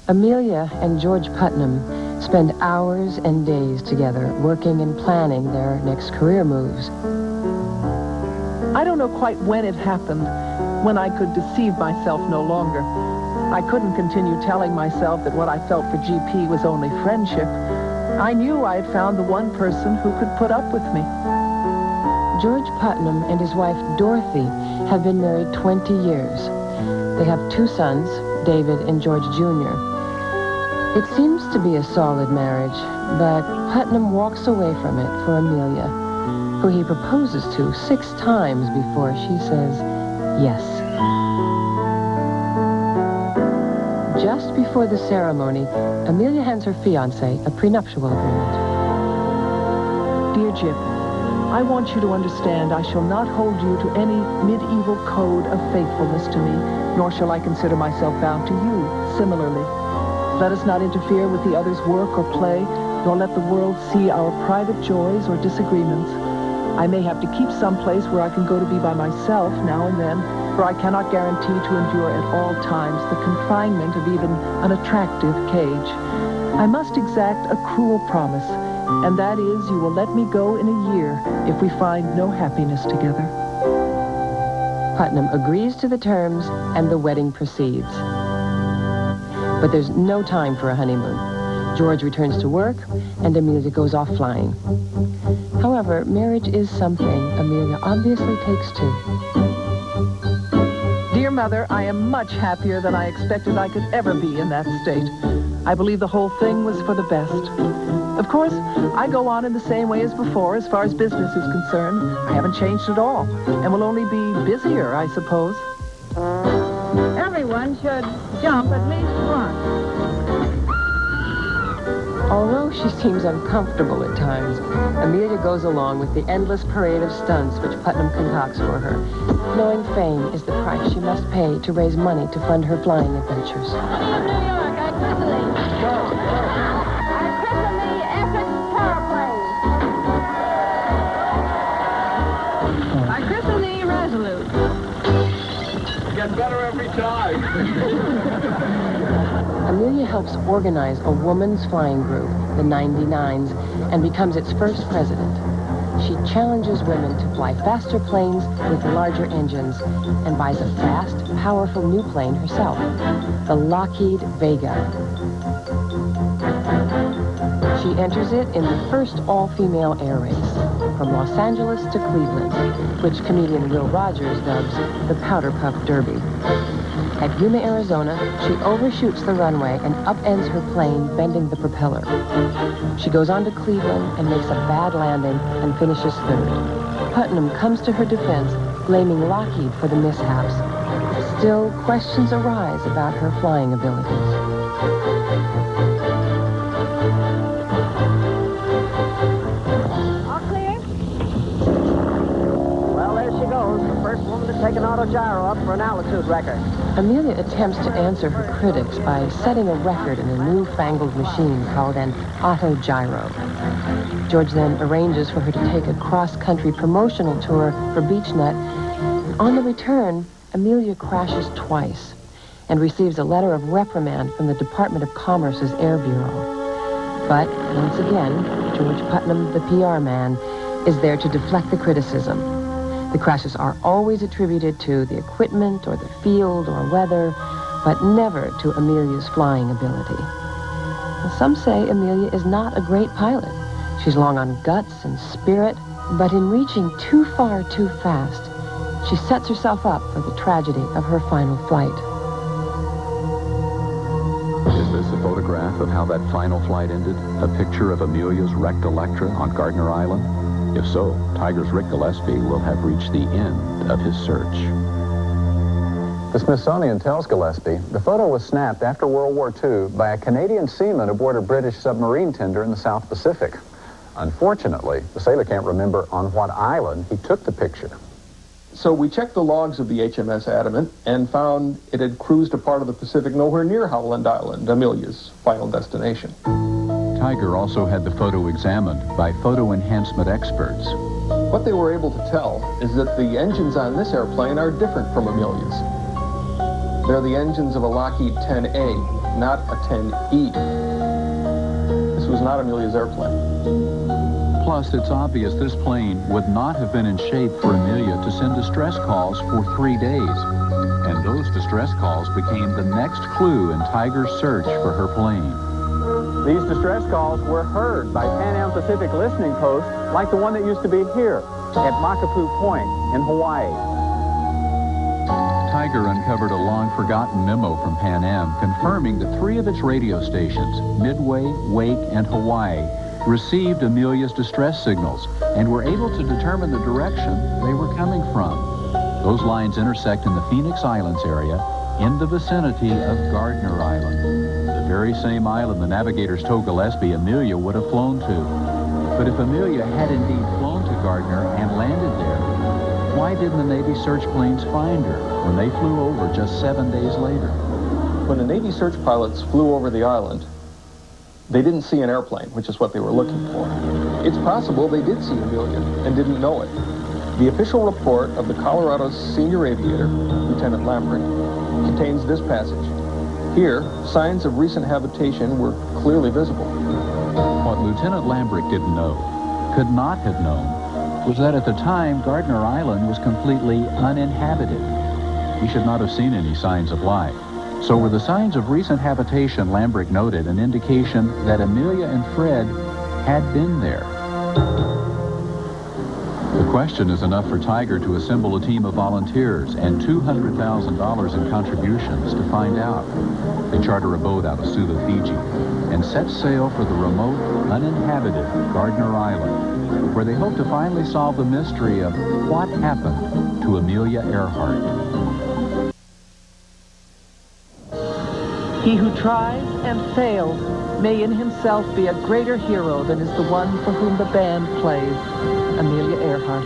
Amelia and George Putnam spend hours and days together working and planning their next career moves. I don't know quite when it happened, when I could deceive myself no longer. I couldn't continue telling myself that what I felt for GP was only friendship. I knew I had found the one person who could put up with me. George Putnam and his wife Dorothy have been married 20 years. They have 2 sons, David and George Jr. It seems to be a solid marriage, but Putnam walks away from it for Amelia, who he proposes to 6 times before she says yes. Just before the ceremony, Amelia hands her fiancé a prenuptial agreement. Dear Jip, I want you to understand I shall not hold you to any medieval code of faithfulness to me, nor shall I consider myself bound to you similarly. Let us not interfere with the other's work or play, nor let the world see our private joys or disagreements. I may have to keep some place where I can go to be by myself now and then, for I cannot guarantee to endure at all times the confinement of even an attractive cage. I must exact a cruel promise, and that is you will let me go in a year if we find no happiness together. Putnam agrees to the terms, and the wedding proceeds. But there's no time for a honeymoon. George returns to work, and Amelia goes off flying. However, marriage is something Amelia obviously takes to. Dear Mother, I am much happier than I expected I could ever be in that state. I believe the whole thing was for the best. Of course, I go on in the same way as before as far as business is concerned. I haven't changed at all, and will only be busier, I suppose. Everyone should jump at least once. Although she seems uncomfortable at times, Amelia goes along with the endless parade of stunts which Putnam concocts for her, knowing fame is the price she must pay to raise money to fund her flying adventures. I christen thee Resolute. Get better every time. Amelia helps organize a woman's flying group, the 99s, and becomes its first president. She challenges women to fly faster planes with larger engines and buys a fast, powerful new plane herself, the Lockheed Vega. She enters it in the first all-female air race, from Los Angeles to Cleveland, which comedian Will Rogers dubs the Powder Puff Derby. At Yuma, Arizona, she overshoots the runway and upends her plane, bending the propeller. She goes on to Cleveland and makes a bad landing and finishes third. Putnam comes to her defense, blaming Lockheed for the mishaps. Still, questions arise about her flying abilities. All clear? Well, there she goes, the first woman to take an auto-gyro up for an altitude record. Amelia attempts to answer her critics by setting a record in a newfangled machine called an auto-gyro. George then arranges for her to take a cross-country promotional tour for BeachNut. On the return, Amelia crashes twice and receives a letter of reprimand from the Department of Commerce's Air Bureau. But once again, George Putnam, the PR man, is there to deflect the criticism. The crashes are always attributed to the equipment or the field or weather, but never to Amelia's flying ability. Some say Amelia is not a great pilot. She's long on guts and spirit, but in reaching too far too fast, she sets herself up for the tragedy of her final flight. Is this a photograph of how that final flight ended? A picture of Amelia's wrecked Electra on Gardner Island? If so, Tiger's Rick Gillespie will have reached the end of his search. The Smithsonian tells Gillespie the photo was snapped after World War II by a Canadian seaman aboard a British submarine tender in the South Pacific. Unfortunately, the sailor can't remember on what island he took the picture. So we checked the logs of the HMS Adamant and found it had cruised a part of the Pacific nowhere near Howland Island, Amelia's final destination. Tiger also had the photo examined by photo enhancement experts. What they were able to tell is that the engines on this airplane are different from Amelia's. They're the engines of a Lockheed 10A, not a 10E. This was not Amelia's airplane. Plus, it's obvious this plane would not have been in shape for Amelia to send distress calls for 3 days. And those distress calls became the next clue in Tiger's search for her plane. These distress calls were heard by Pan Am Pacific listening posts like the one that used to be here at Makapu Point in Hawaii. Tiger uncovered a long-forgotten memo from Pan Am confirming that 3 of its radio stations, Midway, Wake, and Hawaii, received Amelia's distress signals and were able to determine the direction they were coming from. Those lines intersect in the Phoenix Islands area in the vicinity of Gardner Island. The very same island the navigators told Gillespie Amelia would have flown to. But if Amelia had indeed flown to Gardner and landed there, why didn't the Navy search planes find her when they flew over just 7 days later? When the Navy search pilots flew over the island, they didn't see an airplane, which is what they were looking for. It's possible they did see Amelia and didn't know it. The official report of the Colorado's senior aviator, Lieutenant Lambrick, contains this passage. Here, signs of recent habitation were clearly visible. What Lieutenant Lambrick didn't know, could not have known, was that at the time, Gardner Island was completely uninhabited. He should not have seen any signs of life. So were the signs of recent habitation Lambrick noted an indication that Amelia and Fred had been there? The question is enough for Tiger to assemble a team of volunteers and $200,000 in contributions to find out. They charter a boat out of Sulu, Fiji, and set sail for the remote, uninhabited Gardner Island, where they hope to finally solve the mystery of what happened to Amelia Earhart. He who tries and fails may in himself be a greater hero than is the one for whom the band plays, Amelia Earhart.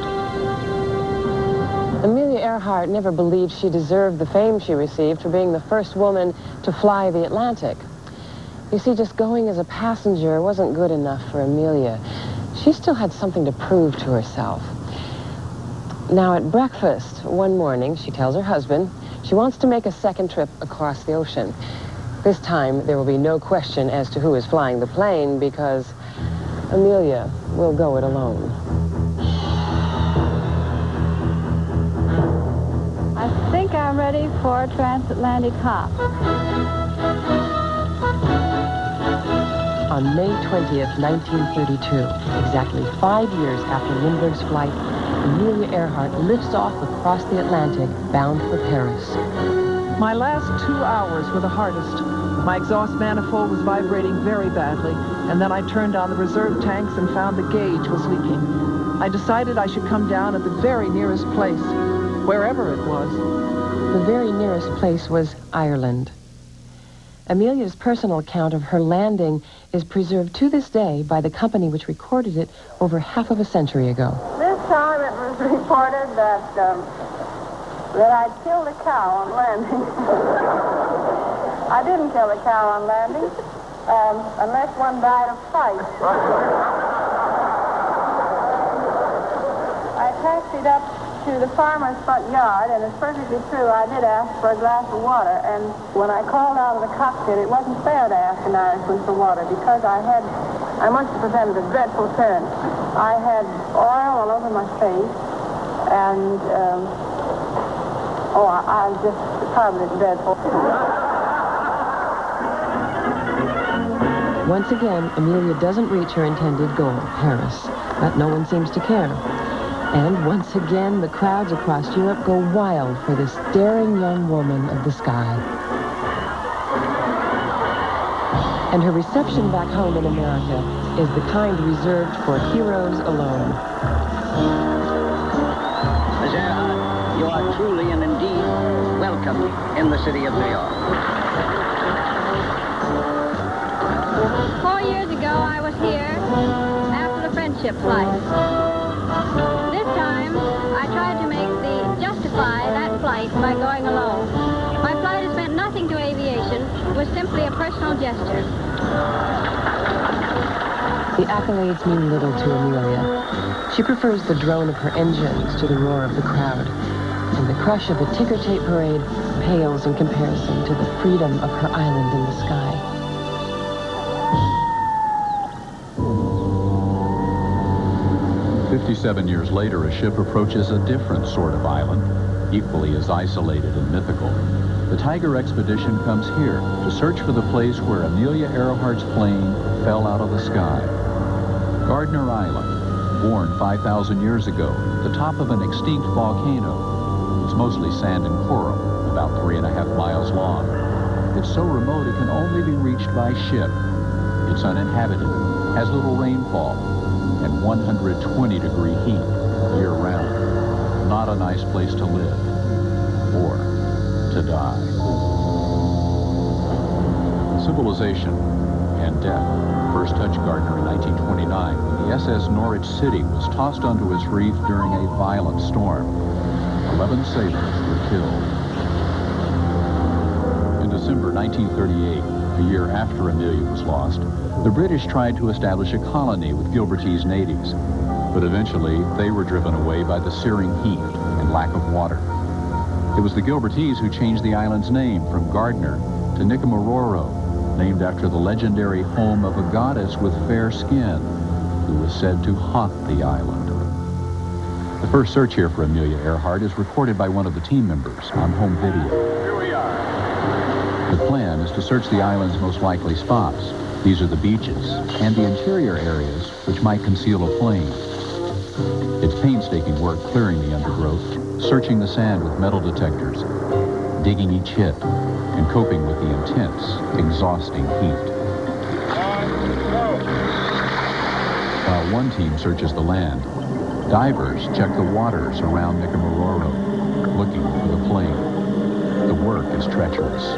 Amelia Earhart never believed she deserved the fame she received for being the first woman to fly the Atlantic. You see, just going as a passenger wasn't good enough for Amelia. She still had something to prove to herself. Now, at breakfast one morning, she tells her husband she wants to make a second trip across the ocean. This time, there will be no question as to who is flying the plane because Amelia will go it alone. I think I'm ready for a transatlantic hop. On May 20th, 1932, exactly 5 years after Lindbergh's flight, Amelia Earhart lifts off across the Atlantic, bound for Paris. My last 2 hours were the hardest. My exhaust manifold was vibrating very badly, and then I turned on the reserve tanks and found the gauge was leaking. I decided I should come down at the very nearest place, wherever it was. The very nearest place was Ireland. Amelia's personal account of her landing is preserved to this day by the company which recorded it over half of a century ago. This time it was reported that I'd killed a cow on landing. I didn't kill a cow on landing, unless one died of fright. I taxied up to the farmer's front yard, and it's perfectly true, I did ask for a glass of water, and when I called out of the cockpit, it wasn't fair to ask an Irishman for water, because I must have presented a dreadful turn. I had oil all over my face, and, I was just horribly dreadful. Once again, Amelia doesn't reach her intended goal, Paris, but no one seems to care. And once again, the crowds across Europe go wild for this daring young woman of the sky. And her reception back home in America is the kind reserved for heroes alone. Miss Earhart, you are truly and indeed welcome in the city of New York. 4 years ago, I was here after the friendship flight. This time, I tried to justify that flight by going alone. My flight has meant nothing to aviation. It was simply a personal gesture. The accolades mean little to Amelia. She prefers the drone of her engines to the roar of the crowd. And the crush of a ticker tape parade pales in comparison to the freedom of her island in the sky. "57 years later, a ship approaches a different sort of island, equally as isolated and mythical. The Tiger expedition comes here to search for the place where Amelia Earhart's plane fell out of the sky. Gardner Island, born 5,000 years ago, the top of an extinct volcano. It's mostly sand and coral, about 3.5 miles long. It's so remote it can only be reached by ship. It's uninhabited, has little rainfall, and 120-degree heat year-round. Not a nice place to live or to die. Civilization and death first touched Gardner in 1929 when the SS Norwich City was tossed onto its reef during a violent storm. 11 sailors were killed. In December 1938, a year after Amelia was lost, the British tried to establish a colony with Gilbertese natives, but eventually they were driven away by the searing heat and lack of water. It was the Gilbertese who changed the island's name from Gardner to Nicomaroro, named after the legendary home of a goddess with fair skin who was said to haunt the island. The first search here for Amelia Earhart is recorded by one of the team members on home video. Here we are. The plan is to search the island's most likely spots. These are the beaches and the interior areas which might conceal a plane. It's painstaking work clearing the undergrowth, searching the sand with metal detectors, digging each hit, and coping with the intense, exhausting heat. While one team searches the land, divers check the waters around Nicomaroro, looking for the plane. The work is treacherous.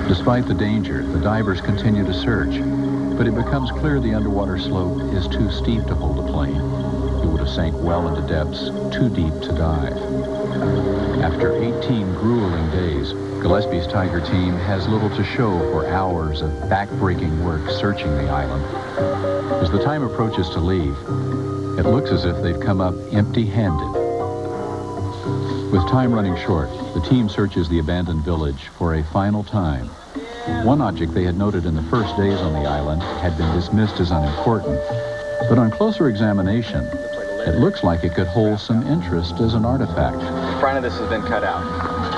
Despite the danger, the divers continue to search, but it becomes clear the underwater slope is too steep to hold a plane. It would have sank well into depths too deep to dive. After 18 grueling days, Gillespie's Tiger team has little to show for hours of back-breaking work searching the island. As the time approaches to leave, it looks as if they've come up empty-handed. With time running short, the team searches the abandoned village for a final time. One object they had noted in the first days on the island had been dismissed as unimportant, But on closer examination, it looks like it could hold some interest as an artifact. The front of this has been cut out.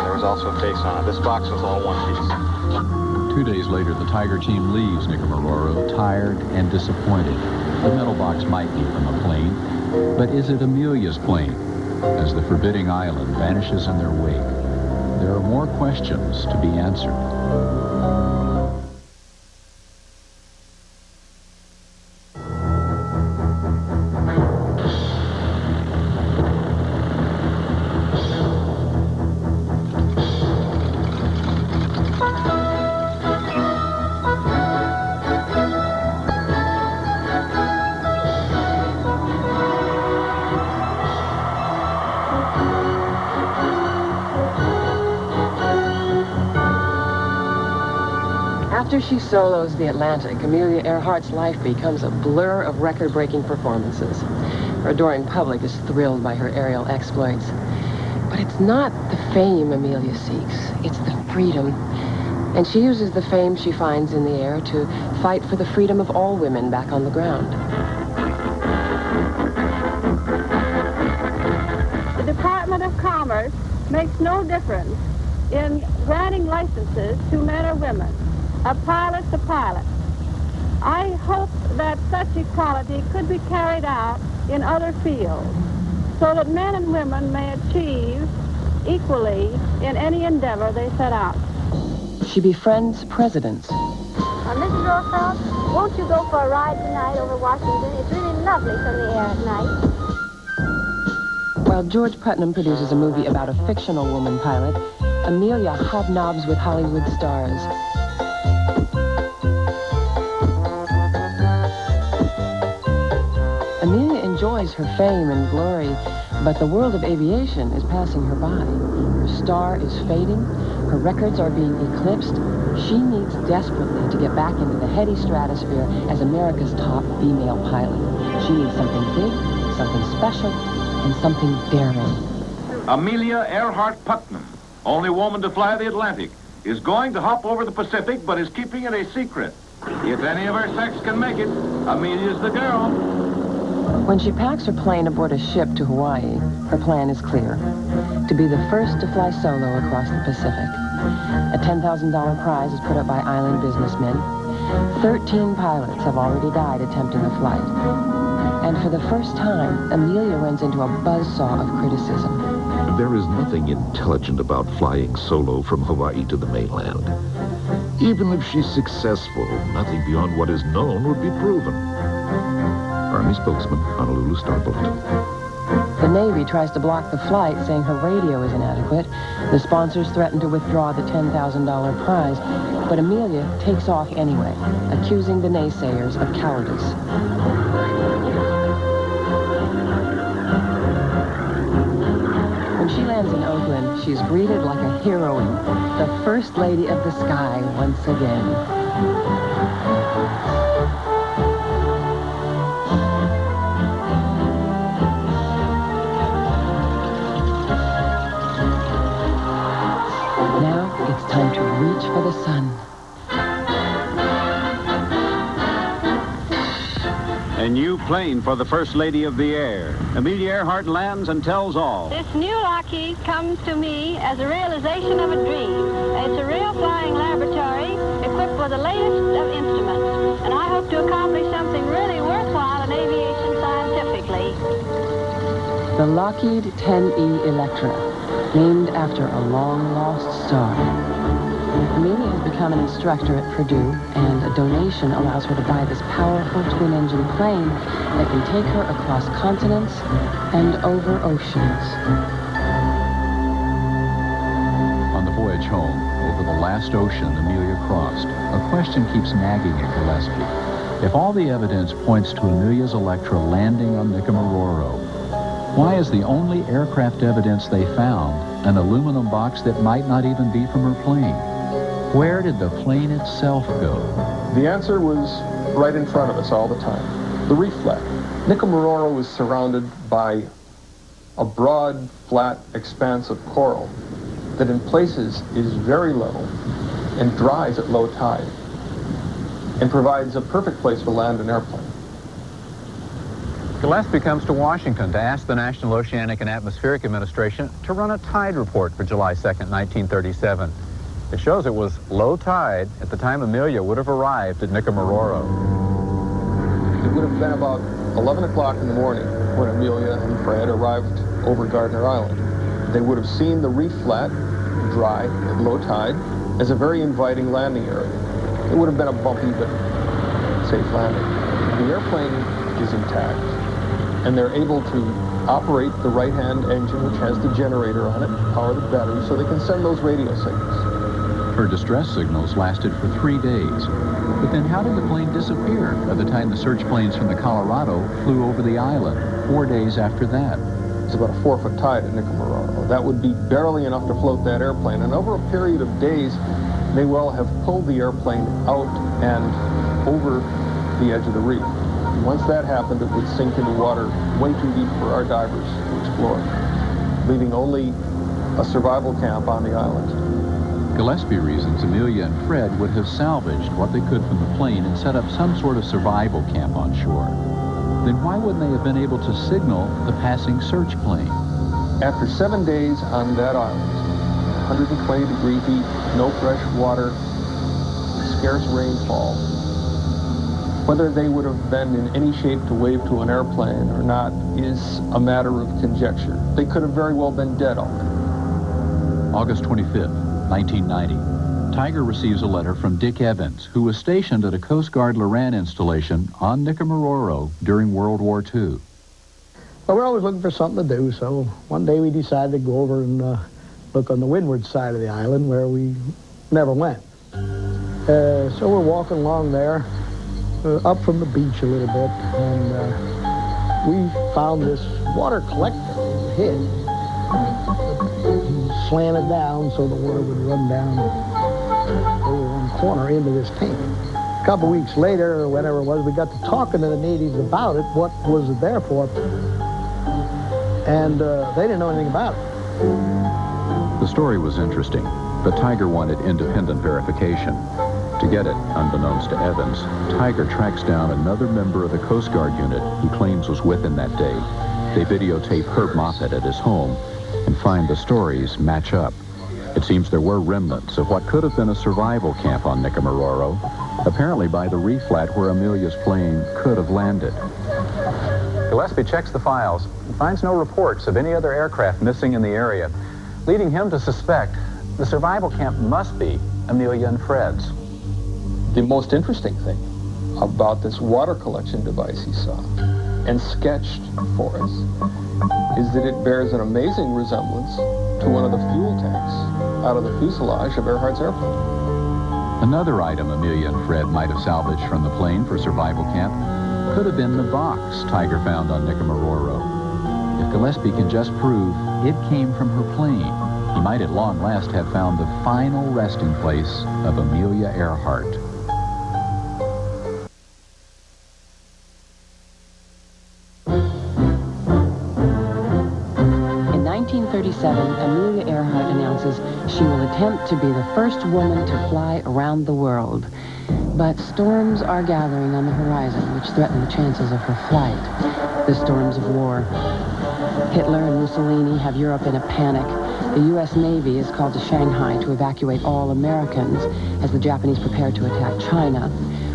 There was also a face on it. This box was all one piece. 2 days later, the Tiger team leaves Nicomororo, tired and disappointed. The metal box might be from a plane, but is it Amelia's plane? As the forbidding island vanishes in their wake, there are more questions to be answered. After she solos the Atlantic, Amelia Earhart's life becomes a blur of record-breaking performances. Her adoring public is thrilled by her aerial exploits. But it's not the fame Amelia seeks, it's the freedom. And she uses the fame she finds in the air to fight for the freedom of all women back on the ground. The Department of Commerce makes no difference in granting licenses to men or women. A pilot's a pilot. I hope that such equality could be carried out in other fields so that men and women may achieve equally in any endeavor they set out. She befriends presidents. Mrs. Roosevelt, won't you go for a ride tonight over Washington? It's really lovely from the air at night. While George Putnam produces a movie about a fictional woman pilot, Amelia hobnobs with Hollywood stars. Amelia enjoys her fame and glory, but the world of aviation is passing her by. Her star is fading, her records are being eclipsed. She needs desperately to get back into the heady stratosphere as America's top female pilot. She needs something big, something special, and something daring. Amelia Earhart Putnam, only woman to fly the Atlantic, is going to hop over the Pacific, but is keeping it a secret. If any of her sex can make it, Amelia's the girl. When she packs her plane aboard a ship to Hawaii, her plan is clear: to be the first to fly solo across the Pacific. A $10,000 prize is put up by island businessmen. 13 pilots have already died attempting the flight. And for the first time, Amelia runs into a buzzsaw of criticism. There is nothing intelligent about flying solo from Hawaii to the mainland. Even if she's successful, nothing beyond what is known would be proven. Army spokesman, Honolulu Star Bulletin. The Navy tries to block the flight, saying her radio is inadequate. The sponsors threaten to withdraw the $10,000 prize, but Amelia takes off anyway, accusing the naysayers of cowardice. When she lands in Oakland, she's greeted like a heroine, the First Lady of the Sky once again. It's time to reach for the sun. A new plane for the First Lady of the Air. Amelia Earhart lands and tells all. This new Lockheed comes to me as a realization of a dream. It's a real flying laboratory equipped with the latest of instruments. And I hope to accomplish something really worthwhile in aviation scientifically. The Lockheed 10E Electra, named after a long-lost star. Amelia has become an instructor at Purdue, and a donation allows her to buy this powerful twin-engine plane that can take her across continents and over oceans. On the voyage home, over the last ocean Amelia crossed, a question keeps nagging at Gillespie. If all the evidence points to Amelia's Electra landing on Nicomororo, why is the only aircraft evidence they found an aluminum box that might not even be from her plane? Where did the plane itself go? The answer was right in front of us all the time. The reef flat. Nicomororo was surrounded by a broad, flat expanse of coral that in places is very level and dries at low tide and provides a perfect place to land an airplane. Gillespie comes to Washington to ask the National Oceanic and Atmospheric Administration to run a tide report for July 2nd, 1937. It shows it was low tide at the time Amelia would have arrived at Nicomororo. It would have been about 11 o'clock in the morning when Amelia and Fred arrived over Gardner Island. They would have seen the reef flat, dry at low tide, as a very inviting landing area. It would have been a bumpy but safe landing. The airplane is intact, and they're able to operate the right-hand engine, which has the generator on it, power the battery, so they can send those radio signals. Her distress signals lasted for 3 days. But then how did the plane disappear by the time the search planes from the Colorado flew over the island 4 days after that? It's about a 4-foot tide at Nicomororo. That would be barely enough to float that airplane, and over a period of days, may well have pulled the airplane out and over the edge of the reef. Once that happened, it would sink into water way too deep for our divers to explore, leaving only a survival camp on the island. Gillespie reasons Amelia and Fred would have salvaged what they could from the plane and set up some sort of survival camp on shore. Then why wouldn't they have been able to signal the passing search plane? After 7 days on that island, 120-degree heat, no fresh water, scarce rainfall, whether they would have been in any shape to wave to an airplane or not is a matter of conjecture. They could have very well been dead already. August 25th, 1990. Tiger receives a letter from Dick Evans, who was stationed at a Coast Guard Loran installation on Nicomororo during World War II. Well, we're always looking for something to do, so one day we decided to go over and look on the windward side of the island where we never went. So we're walking along there, up from the beach a little bit, and we found this water collector hid. Slanted down so the water would run down over one corner into this tank. A couple weeks later, or whatever it was, we got to talking to the natives about it, what was it there for, and they didn't know anything about it. The story was interesting, but Tiger wanted independent verification. To get it, unbeknownst to Evans, Tiger tracks down another member of the Coast Guard unit he claims was with him that day. They videotape Herb Moffett at his home and find the stories match up. It seems there were remnants of what could have been a survival camp on Nicomororo, apparently by the reef flat where Amelia's plane could have landed. Gillespie checks the files and finds no reports of any other aircraft missing in the area, leading him to suspect the survival camp must be Amelia and Fred's. The most interesting thing about this water collection device he saw and sketched for us is that it bears an amazing resemblance to one of the fuel tanks out of the fuselage of Earhart's airplane. Another item Amelia and Fred might have salvaged from the plane for survival camp could have been the box Tiger found on Nicomororo. If Gillespie can just prove it came from her plane, he might at long last have found the final resting place of Amelia Earhart. In 1937, Amelia Earhart announces she will attempt to be the first woman to fly around the world. But storms are gathering on the horizon, which threaten the chances of her flight. The storms of war. Hitler and Mussolini have Europe in a panic. The U.S. Navy is called to Shanghai to evacuate all Americans as the Japanese prepare to attack China.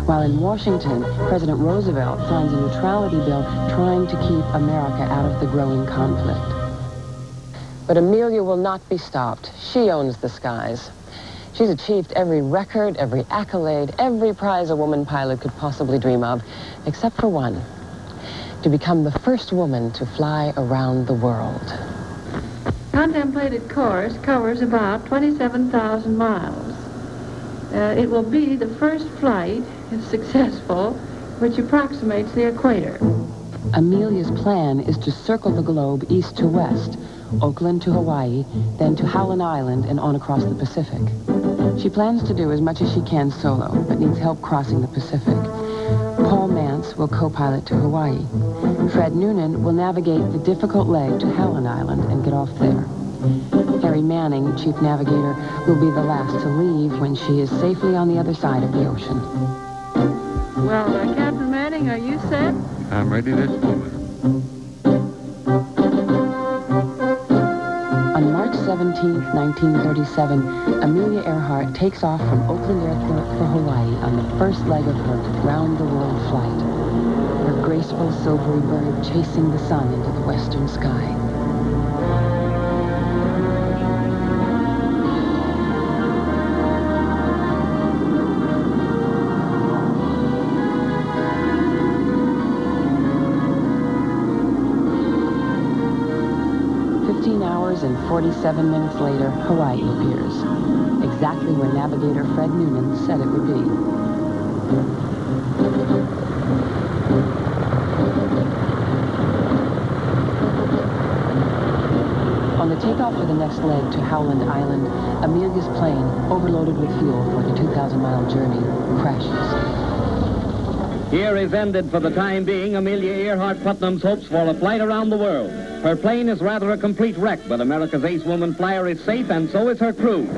While in Washington, President Roosevelt signs a neutrality bill trying to keep America out of the growing conflict. But Amelia will not be stopped. She owns the skies. She's achieved every record, every accolade, every prize a woman pilot could possibly dream of, except for one: to become the first woman to fly around the world. Contemplated course covers about 27,000 miles. It will be the first flight, if successful, which approximates the equator. Amelia's plan is to circle the globe east to west, Oakland to Hawaii, then to Howland Island and on across the Pacific. She plans to do as much as she can solo, but needs help crossing the Pacific. Paul Mance will co-pilot to Hawaii. Fred Noonan will navigate the difficult leg to Howland Island and get off there. Harry Manning, chief navigator, will be the last to leave when she is safely on the other side of the ocean. Well, Captain Manning, are you set? I'm ready this moment. 17th, 1937, Amelia Earhart takes off from Oakland Airport for Hawaii on the first leg of her round-the-world flight. Her graceful, silvery bird chasing the sun into the western sky. And 47 minutes later, Hawaii appears, exactly where navigator Fred Noonan said it would be. On the takeoff for the next leg to Howland Island, Amelia's plane, overloaded with fuel for the 2,000-mile journey, crashes. Here is ended for the time being Amelia Earhart Putnam's hopes for a flight around the world. Her plane is rather a complete wreck, but America's ace woman flyer is safe, and so is her crew.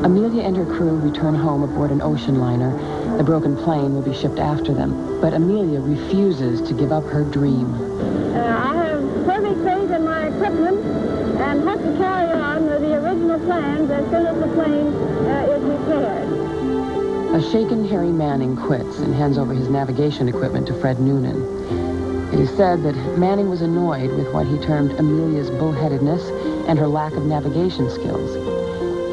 Amelia and her crew return home aboard an ocean liner. The broken plane will be shipped after them, but Amelia refuses to give up her dream. I have perfect faith in my equipment and hope to carry on the original plans as soon as the plane is repaired. A shaken Harry Manning quits and hands over his navigation equipment to Fred Noonan. It is said that Manning was annoyed with what he termed Amelia's bullheadedness and her lack of navigation skills.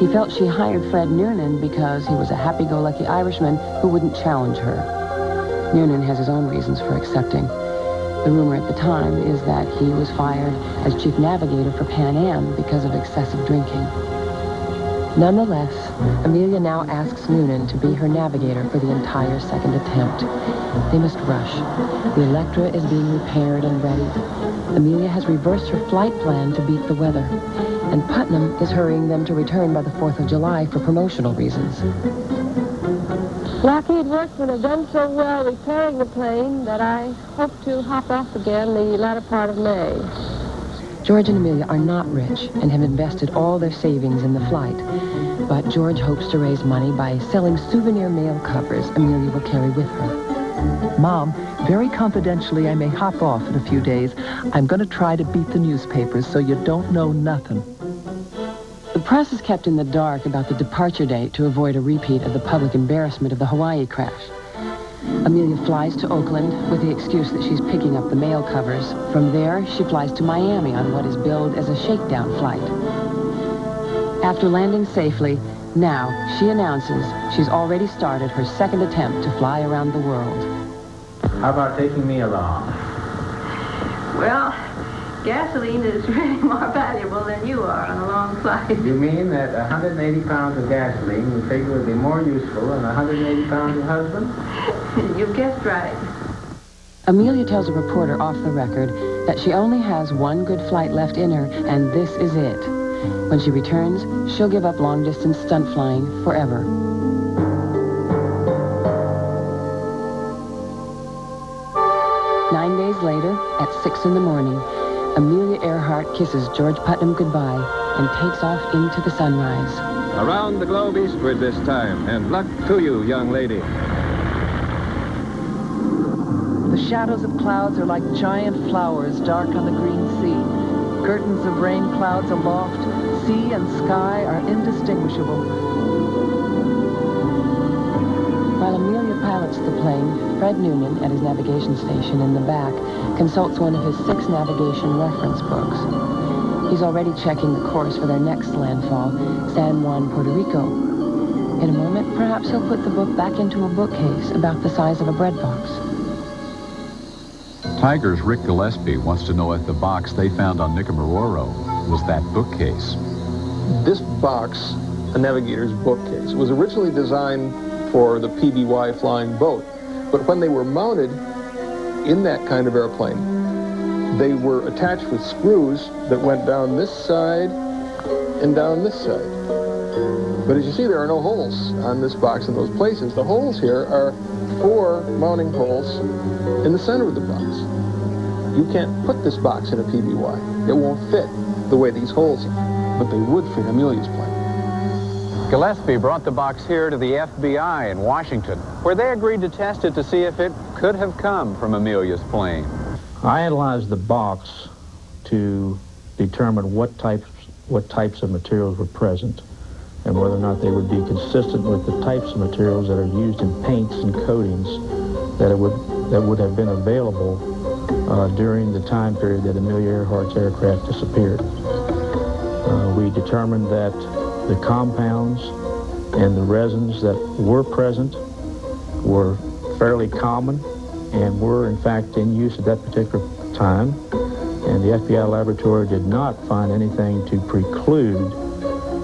He felt she hired Fred Noonan because he was a happy-go-lucky Irishman who wouldn't challenge her. Noonan has his own reasons for accepting. The rumor at the time is that he was fired as chief navigator for Pan Am because of excessive drinking. Nonetheless, Amelia now asks Noonan to be her navigator for the entire second attempt. They must rush. The Electra is being repaired and ready. Amelia has reversed her flight plan to beat the weather, and Putnam is hurrying them to return by the 4th of July for promotional reasons. Lockheed Workman have done so well repairing the plane that I hope to hop off again the latter part of May. George and Amelia are not rich and have invested all their savings in the flight. But George hopes to raise money by selling souvenir mail covers Amelia will carry with her. Mom, very confidentially, I may hop off in a few days. I'm going to try to beat the newspapers so you don't know nothing. The press is kept in the dark about the departure date to avoid a repeat of the public embarrassment of the Hawaii crash. Amelia flies to Oakland with the excuse that she's picking up the mail covers. From there, she flies to Miami on what is billed as a shakedown flight. After landing safely, now she announces she's already started her second attempt to fly around the world. How about taking me along? Well, gasoline is really more valuable than you are on a long flight. You mean that 180 pounds of gasoline you figure would be more useful than 180 pounds of husband? You've guessed right. Amelia tells a reporter off the record that she only has one good flight left in her, and this is it. When she returns, she'll give up long-distance stunt flying forever. Nine days later, at 6 in the morning, Amelia Earhart kisses George Putnam goodbye and takes off into the sunrise. Around the globe eastward this time, and luck to you, young lady. The shadows of clouds are like giant flowers dark on the green sea. Curtains of rain clouds aloft, sea and sky are indistinguishable. While Amelia pilots the plane, Fred Noonan, at his navigation station in the back, consults one of his 6 navigation reference books. He's already checking the course for their next landfall, San Juan, Puerto Rico. In a moment, perhaps he'll put the book back into a bookcase about the size of a bread box. Tiger's Rick Gillespie wants to know if the box they found on Nicaraguaro was that bookcase. This box, a navigator's bookcase, was originally designed for the PBY flying boat. But when they were mounted in that kind of airplane, they were attached with screws that went down this side and down this side. But as you see, there are no holes on this box in those places. The holes here are 4 mounting holes in the center of the box. You can't put this box in a PBY. It won't fit the way these holes are, but they would fit Amelia's plane. Gillespie brought the box here to the FBI in Washington, where they agreed to test it to see if it could have come from Amelia's plane. I analyzed the box to determine what types what types of materials were present and whether or not they would be consistent with the types of materials that are used in paints and coatings that would have been available during the time period that Amelia Earhart's aircraft disappeared. We determined that the compounds and the resins that were present were fairly common and were in fact in use at that particular time, and the FBI laboratory did not find anything to preclude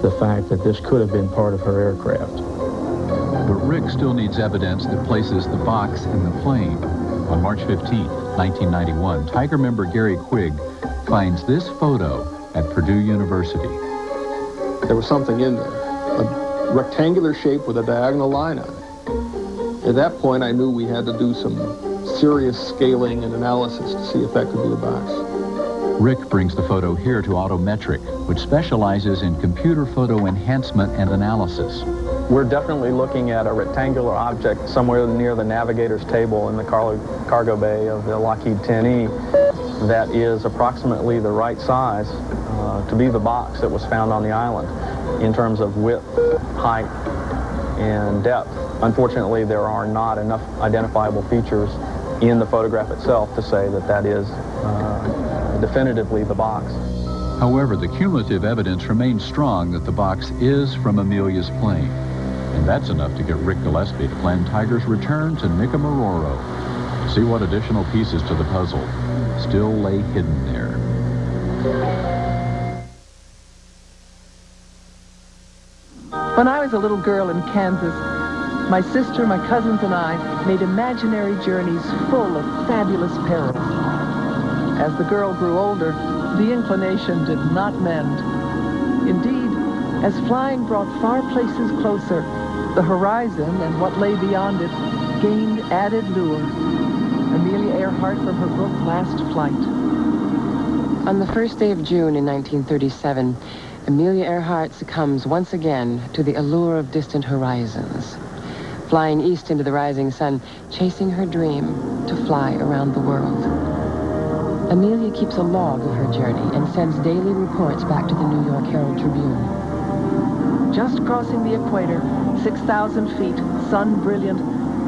the fact that this could have been part of her aircraft. But Rick still needs evidence that places the box in the plane. On March 15, 1991, Tiger member Gary Quigg finds this photo at Purdue University. There was something in there, a rectangular shape with a diagonal line on it. At that point, I knew we had to do some serious scaling and analysis to see if that could be a box. Rick brings the photo here to Autometric, which specializes in computer photo enhancement and analysis. We're definitely looking at a rectangular object somewhere near the navigator's table in the cargo bay of the Lockheed 10E that is approximately the right size to be the box that was found on the island in terms of width, height, and depth. Unfortunately, there are not enough identifiable features in the photograph itself to say that that is definitively the box. However, the cumulative evidence remains strong that the box is from Amelia's plane. And that's enough to get Rick Gillespie to plan Tiger's return to Nicamororo. See what additional pieces to the puzzle still lay hidden there. When I was a little girl in Kansas, my sister, my cousins, and I made imaginary journeys full of fabulous perils. As the girl grew older, the inclination did not mend. Indeed, as flying brought far places closer, the horizon and what lay beyond it gained added lure. Amelia Earhart from her book, Last Flight. On the first day of June in 1937, Amelia Earhart succumbs once again to the allure of distant horizons. Flying east into the rising sun, chasing her dream to fly around the world. Amelia keeps a log of her journey and sends daily reports back to the New York Herald Tribune. Just crossing the equator, 6,000 feet, sun brilliant,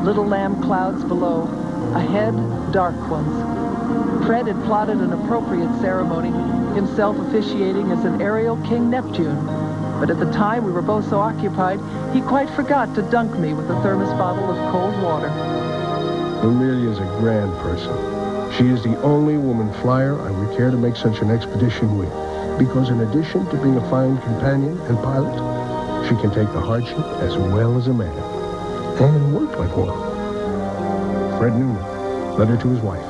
little lamb clouds below, ahead, dark ones. Fred had plotted an appropriate ceremony, himself officiating as an aerial King Neptune. But at the time we were both so occupied, he quite forgot to dunk me with a thermos bottle of cold water. Amelia's a grand person. She is the only woman flyer I would care to make such an expedition with, because in addition to being a fine companion and pilot, she can take the hardship as well as a man, and work like one. Fred Noonan, letter to his wife.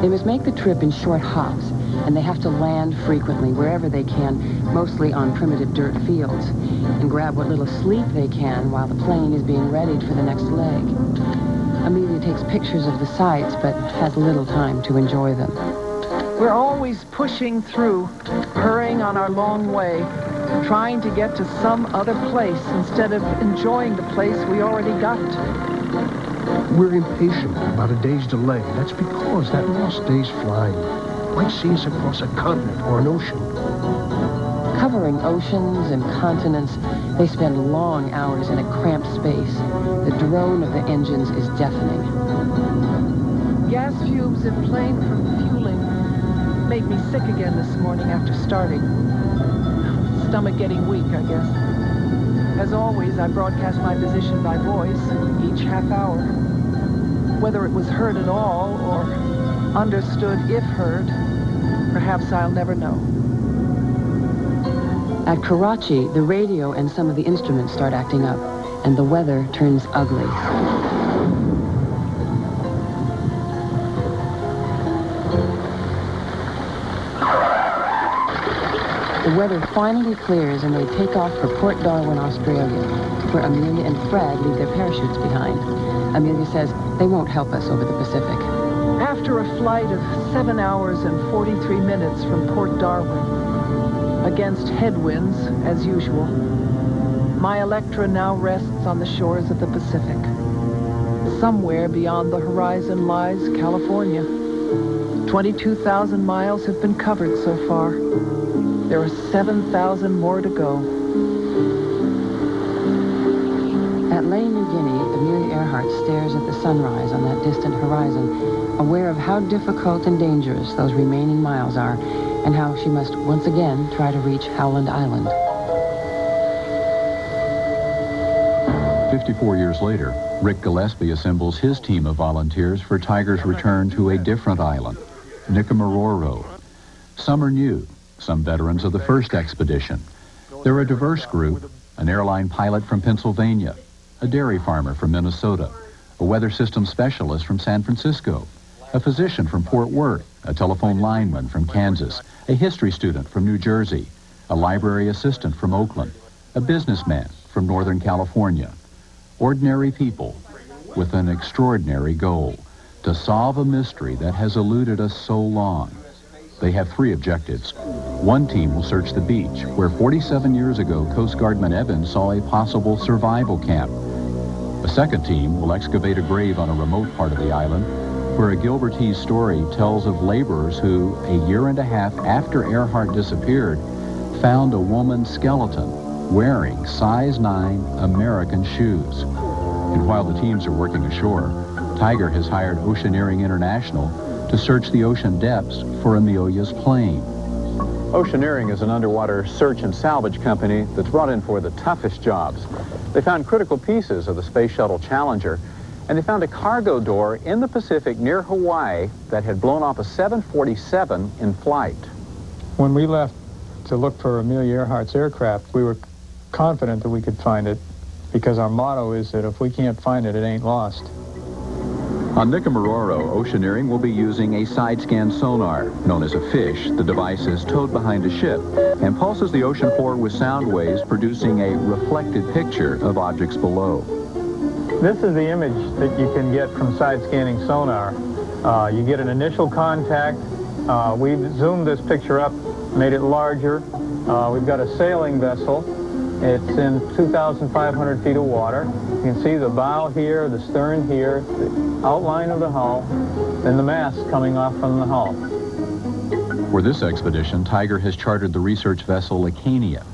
They must make the trip in short hops, and they have to land frequently wherever they can, mostly on primitive dirt fields, and grab what little sleep they can while the plane is being readied for the next leg. Amelia takes pictures of the sights, but has little time to enjoy them. We're always pushing through, hurrying on our long way, trying to get to some other place instead of enjoying the place we already got to. We're impatient about a day's delay. That's because that lost day's flying might see us across a continent or an ocean. Covering oceans and continents, they spend long hours in a cramped space. The drone of the engines is deafening. Gas fumes in plane from fueling made me sick again this morning after starting. Stomach getting weak, I guess. As always, I broadcast my position by voice each half hour. Whether it was heard at all or understood if heard, perhaps I'll never know. At Karachi, the radio and some of the instruments start acting up, and the weather turns ugly. The weather finally clears, and they take off for Port Darwin, Australia, where Amelia and Fred leave their parachutes behind. Amelia says they won't help us over the Pacific. After a flight of 7 hours and 43 minutes from Port Darwin, against headwinds, as usual, my Electra now rests on the shores of the Pacific. Somewhere beyond the horizon lies California. 22,000 miles have been covered so far. There are 7,000 more to go. At Lane, New Guinea, Amelia Earhart stares at the sunrise on that distant horizon, aware of how difficult and dangerous those remaining miles are, and how she must once again try to reach Howland Island. 54 years later, Rick Gillespie assembles his team of volunteers for Tiger's return to a different island, Nikumaroro. Some are new, some veterans of the first expedition. They're a diverse group, an airline pilot from Pennsylvania, a dairy farmer from Minnesota, a weather system specialist from San Francisco, a physician from Fort Worth, a telephone lineman from Kansas, a history student from New Jersey, a library assistant from Oakland, a businessman from Northern California. Ordinary people with an extraordinary goal, to solve a mystery that has eluded us so long. They have three objectives. One team will search the beach, where 47 years ago Coast Guardman Evans saw a possible survival camp. A second team will excavate a grave on a remote part of the island, where a Gilbertese story tells of laborers who, a year and a half after Earhart disappeared, found a woman's skeleton wearing size 9 American shoes. And while the teams are working ashore, Tiger has hired Oceaneering International to search the ocean depths for Amelia's plane. Oceaneering is an underwater search and salvage company that's brought in for the toughest jobs. They found critical pieces of the Space Shuttle Challenger, and they found a cargo door in the Pacific near Hawaii that had blown off a 747 in flight. When we left to look for Amelia Earhart's aircraft, we were confident that we could find it, because our motto is that if we can't find it, it ain't lost. On Nikumaroro, Oceaneering will be using a side-scan sonar, known as a fish. The device is towed behind a ship and pulses the ocean floor with sound waves, producing a reflected picture of objects below. This is the image that you can get from side-scanning sonar. You get an initial contact. We've zoomed this picture up, made it larger. We've got a sailing vessel. It's in 2,500 feet of water. You can see the bow here, the stern here, the outline of the hull, and the mast coming off from the hull. For this expedition, Tiger has chartered the research vessel Lacania.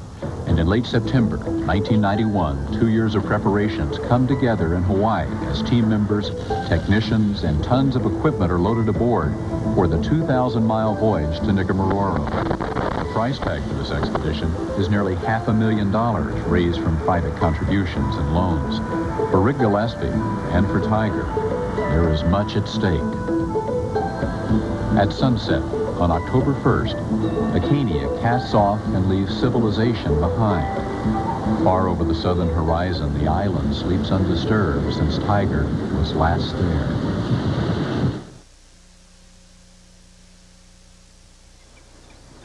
And in late September 1991, 2 years of preparations come together in Hawaii as team members, technicians, and tons of equipment are loaded aboard for the 2,000-mile voyage to Nikumaroro. The price tag for this expedition is nearly $500,000 raised from private contributions and loans. For Rick Gillespie and for Tiger, there is much at stake. At sunset on October 1st, Acania casts off and leaves civilization behind. Far over the southern horizon, the island sleeps undisturbed since Tiger was last there.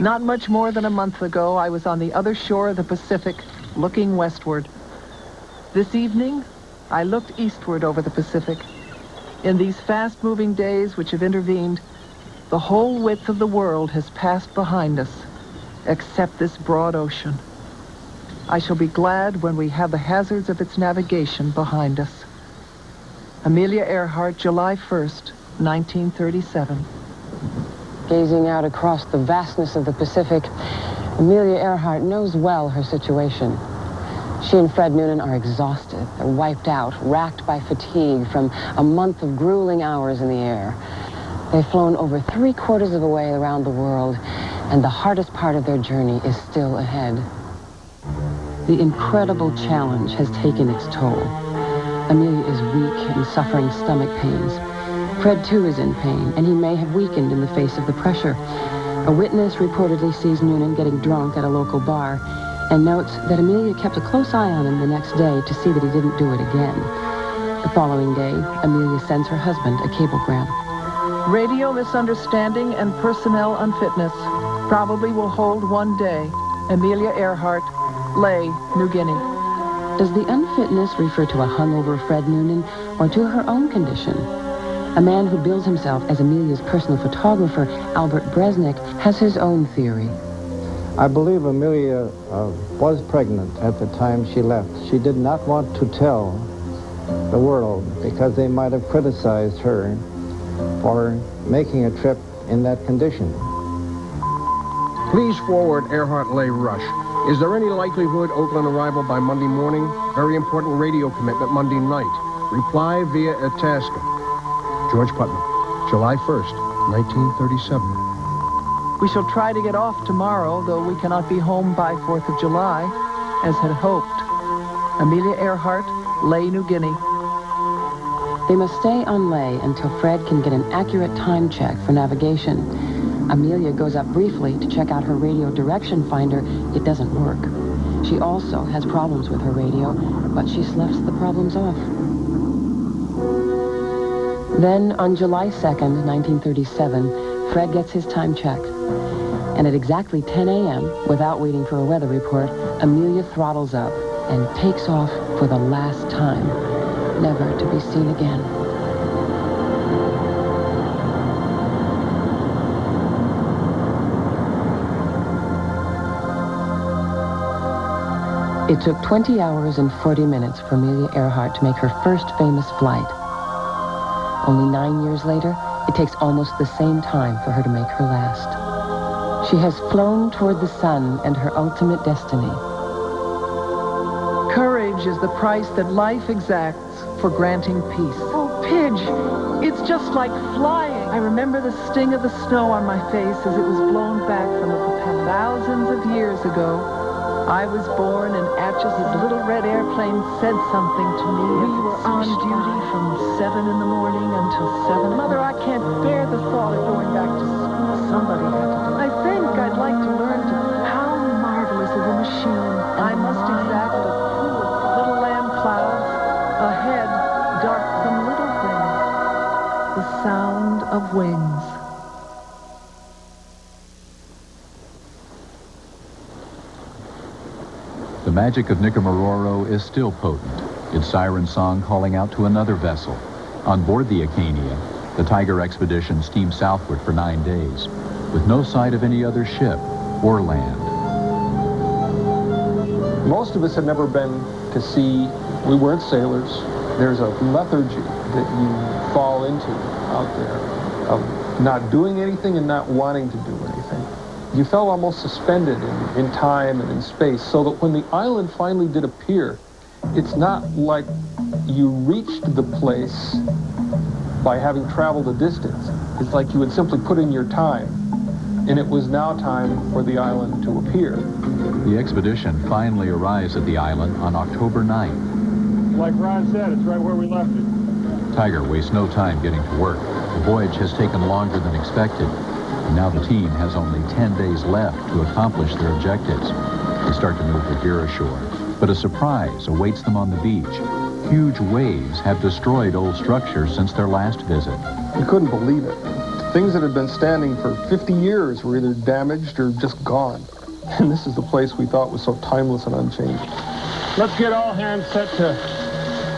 Not much more than a month ago, I was on the other shore of the Pacific, looking westward. This evening, I looked eastward over the Pacific. In these fast-moving days which have intervened, the whole width of the world has passed behind us, except this broad ocean. I shall be glad when we have the hazards of its navigation behind us. Amelia Earhart, July 1st, 1937. Gazing out across the vastness of the Pacific, Amelia Earhart knows well her situation. She and Fred Noonan are exhausted. They're wiped out, racked by fatigue from a month of grueling hours in the air. They've flown over 3/4 of the way around the world, and the hardest part of their journey is still ahead. The incredible challenge has taken its toll. Amelia is weak and suffering stomach pains. Fred, too, is in pain, and he may have weakened in the face of the pressure. A witness reportedly sees Noonan getting drunk at a local bar and notes that Amelia kept a close eye on him the next day to see that he didn't do it again. The following day, Amelia sends her husband a cablegram. Radio misunderstanding and personnel unfitness probably will hold one day. Amelia Earhart, Ley, New Guinea. Does the unfitness refer to a hungover Fred Noonan or to her own condition? A man who bills himself as Amelia's personal photographer, Albert Bresnik, has his own theory. I believe Amelia was pregnant at the time she left. She did not want to tell the world because they might have criticized her for making a trip in that condition. Please forward Earhart Lay Rush. Is there any likelihood Oakland arrival by Monday morning? Very important radio commitment Monday night. Reply via Itasca. George Putnam, July 1st, 1937. We shall try to get off tomorrow, though we cannot be home by 4th of July, as had hoped. Amelia Earhart, Lay, New Guinea. They must stay on Lay until Fred can get an accurate time check for navigation. Amelia goes up briefly to check out her radio direction finder. It doesn't work. She also has problems with her radio, but she sloughs the problems off. Then, on July 2nd, 1937, Fred gets his time check. And at exactly 10 a.m., without waiting for a weather report, Amelia throttles up and takes off for the last time, never to be seen again. It took 20 hours and 40 minutes for Amelia Earhart to make her first famous flight. Only 9 years later, it takes almost the same time for her to make her last. She has flown toward the sun and her ultimate destiny. Courage is the price that life exacts for granting peace. Oh, Pidge, it's just like flying. I remember the sting of the snow on my face as it was blown back from the propeller. Thousands of years ago, I was born, and Atchis' little red airplane said something to me. We were on duty from 7 in the morning until 7. Mother, I can't bear the thought of going back to school. Somebody had to do it. I think I'd like to learn how marvelous is a machine. I must exact a pool of little lamb clouds, a head dark from little things, the sound of wings. The magic of Nicomororo is still potent, its siren song calling out to another vessel. On board the Acania, the Tiger expedition steamed southward for 9 days, with no sight of any other ship or land. Most of us had never been to sea. We weren't sailors. There's a lethargy that you fall into out there of not doing anything and not wanting to do anything. You felt almost suspended in time and in space, so that when the island finally did appear, it's not like you reached the place by having traveled a distance. It's like you had simply put in your time, and it was now time for the island to appear. The expedition finally arrives at the island on October 9th. Like Ron said, it's right where we left it. Tiger wastes no time getting to work. The voyage has taken longer than expected. And now the team has only 10 days left to accomplish their objectives. They start to move the gear ashore, but a surprise awaits them on the beach. Huge waves have destroyed old structures since their last visit. We couldn't believe it. Things that had been standing for 50 years were either damaged or just gone. And this is the place we thought was so timeless and unchanging. Let's get all hands set to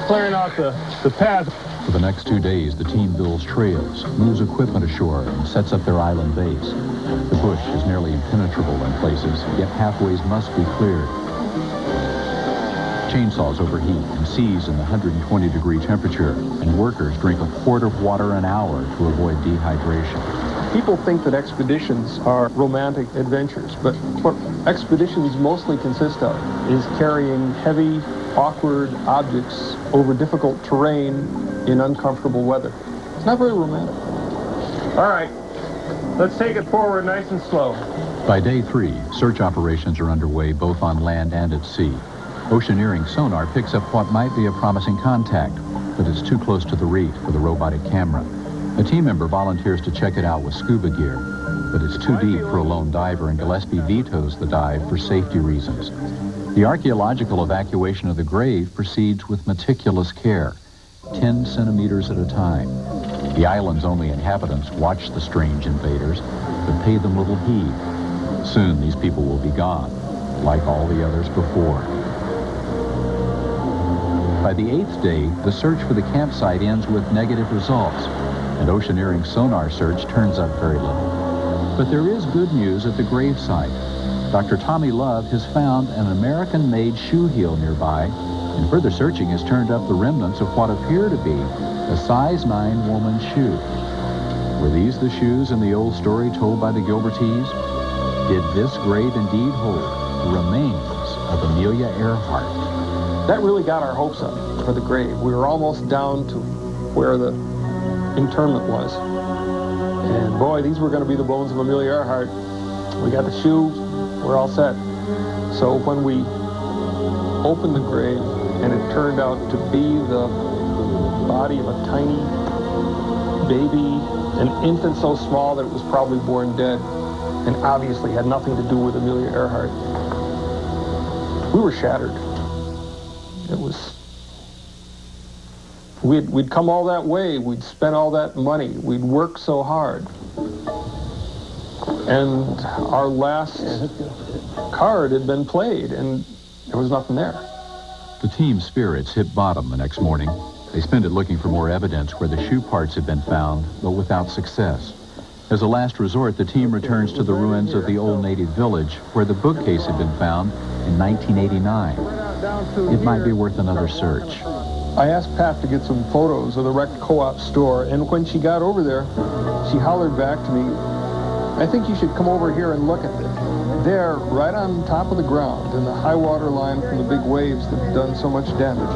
clearing out the path. For the next 2 days, the team builds trails, moves equipment ashore, and sets up their island base. The bush is nearly impenetrable in places, yet pathways must be cleared. Chainsaws overheat and seize in the 120-degree temperature, and workers drink a quart of water an hour to avoid dehydration. People think that expeditions are romantic adventures, but what expeditions mostly consist of is carrying heavy, awkward objects over difficult terrain in uncomfortable weather. It's not very romantic. All right, let's take it forward nice and slow. By day 3, search operations are underway both on land and at sea. Oceaneering sonar picks up what might be a promising contact, but it's too close to the reef for the robotic camera. A team member volunteers to check it out with scuba gear, but it's too deep for a lone diver, and Gillespie vetoes the dive for safety reasons. The archaeological evacuation of the grave proceeds with meticulous care, 10 centimeters at a time. The island's only inhabitants watch the strange invaders, but pay them little heed. Soon these people will be gone, like all the others before. By the 8th day, the search for the campsite ends with negative results, and oceaneering sonar search turns up very little. But there is good news at the gravesite. Dr. Tommy Love has found an American-made shoe heel nearby, and further searching has turned up the remnants of what appear to be a size 9 woman's shoe. Were these the shoes in the old story told by the Gilbertese? did this grave indeed hold the remains of Amelia Earhart. That really got our hopes up for the grave. We were almost down to where the interment was. And boy, these were going to be the bones of Amelia Earhart. We got the shoe, we're all set. So when we opened the grave and it turned out to be the body of a tiny baby, an infant so small that it was probably born dead, and obviously had nothing to do with Amelia Earhart, we were shattered. It was, we'd come all that way, we'd spent all that money, we'd worked so hard. And our last card had been played, and there was nothing there. The team's spirits hit bottom the next morning. They spent it looking for more evidence where the shoe parts had been found, but without success. As a last resort, the team returns to the ruins of the old native village where the bookcase had been found in 1989. It might be worth another search. I asked Pat to get some photos of the wrecked co-op store, and when she got over there, she hollered back to me, "I think you should come over here and look at it." There, right on top of the ground, in the high water line from the big waves that had done so much damage,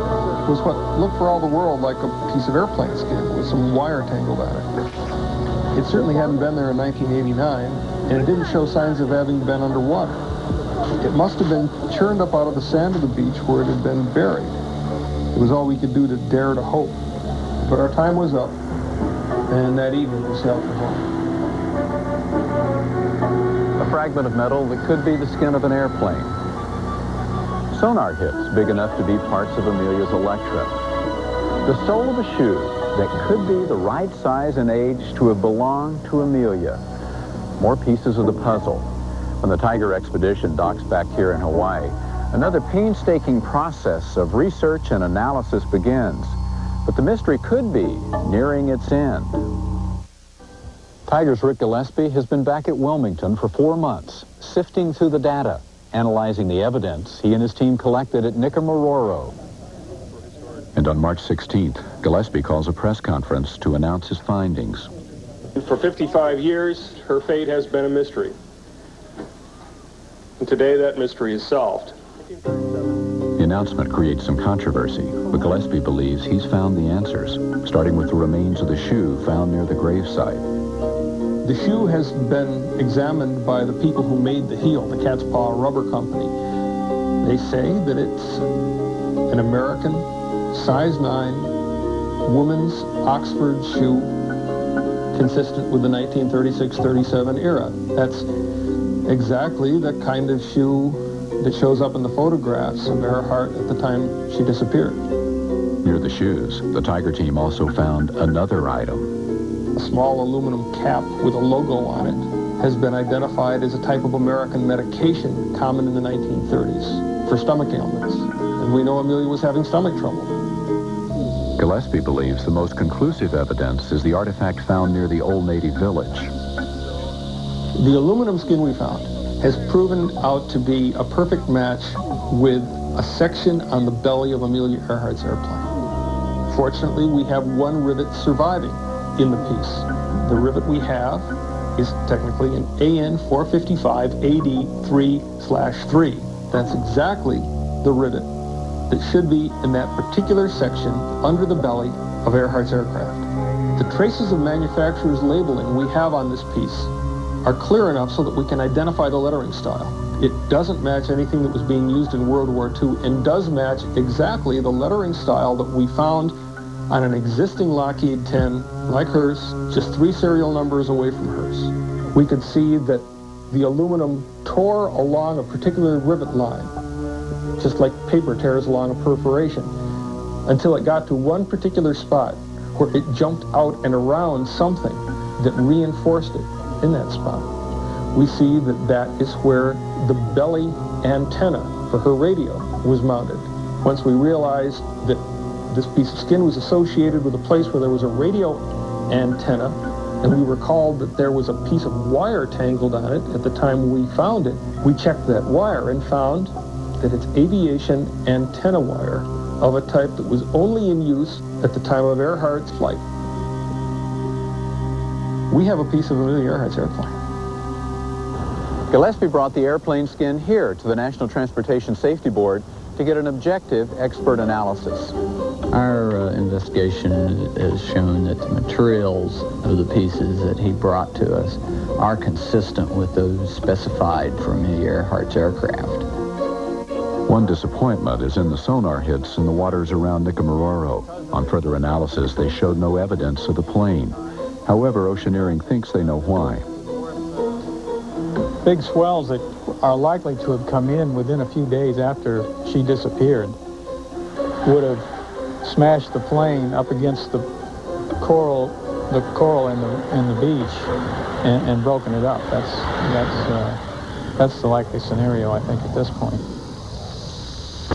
was what looked for all the world like a piece of airplane skin with some wire tangled on it. It certainly hadn't been there in 1989, and it didn't show signs of having been underwater. It must have been churned up out of the sand of the beach where it had been buried. It was all we could do to dare to hope. But our time was up, and that evening we sailed for home. A fragment of metal that could be the skin of an airplane. Sonar hits big enough to be parts of Amelia's Electra. The sole of a shoe that could be the right size and age to have belonged to Amelia. More pieces of the puzzle. When the Tiger expedition docks back here in Hawaii, another painstaking process of research and analysis begins. But the mystery could be nearing its end. Tiger's Rick Gillespie has been back at Wilmington for 4 months, sifting through the data, analyzing the evidence he and his team collected at Nicomororo. And on March 16th, Gillespie calls a press conference to announce his findings. For 55 years, her fate has been a mystery. And today that mystery is solved. The announcement creates some controversy, but Gillespie believes he's found the answers, starting with the remains of the shoe found near the gravesite. The shoe has been examined by the people who made the heel, the Cat's Paw Rubber Company. They say that it's an American, size 9, woman's Oxford shoe, consistent with the 1936-37 era. That's exactly the kind of shoe that shows up in the photographs of Earhart at the time she disappeared. Near the shoes, the Tiger team also found another item. A small aluminum cap with a logo on it has been identified as a type of American medication common in the 1930s for stomach ailments. And we know Amelia was having stomach trouble. Gillespie believes the most conclusive evidence is the artifact found near the old native village. The aluminum skin we found has proven out to be a perfect match with a section on the belly of Amelia Earhart's airplane. Fortunately, we have one rivet surviving in the piece. The rivet we have is technically an AN 455 AD 3/3. That's exactly the rivet that should be in that particular section under the belly of Earhart's aircraft. The traces of manufacturer's labeling we have on this piece are clear enough so that we can identify the lettering style. It doesn't match anything that was being used in World War II and does match exactly the lettering style that we found on an existing Lockheed 10 like hers, just 3 serial numbers away from hers. We could see that the aluminum tore along a particular rivet line, just like paper tears along a perforation, until it got to one particular spot where it jumped out and around something that reinforced it in that spot. We see that that is where the belly antenna for her radio was mounted. Once we realized that this piece of skin was associated with a place where there was a radio antenna, and we recalled that there was a piece of wire tangled on it at the time we found it, we checked that wire and found that it's aviation antenna wire of a type that was only in use at the time of Earhart's flight. We have a piece of Amelia Earhart's airplane. Gillespie brought the airplane skin here to the National Transportation Safety Board to get an objective expert analysis. Our investigation has shown that the materials of the pieces that he brought to us are consistent with those specified for Amelia Earhart's aircraft. One disappointment is in the sonar hits in the waters around Nicomororo. On further analysis, they showed no evidence of the plane. However, Oceaneering thinks they know why. Big swells that are likely to have come in within a few days after she disappeared would have smashed the plane up against the coral in the beach and broken it up. That's the likely scenario, I think, at this point.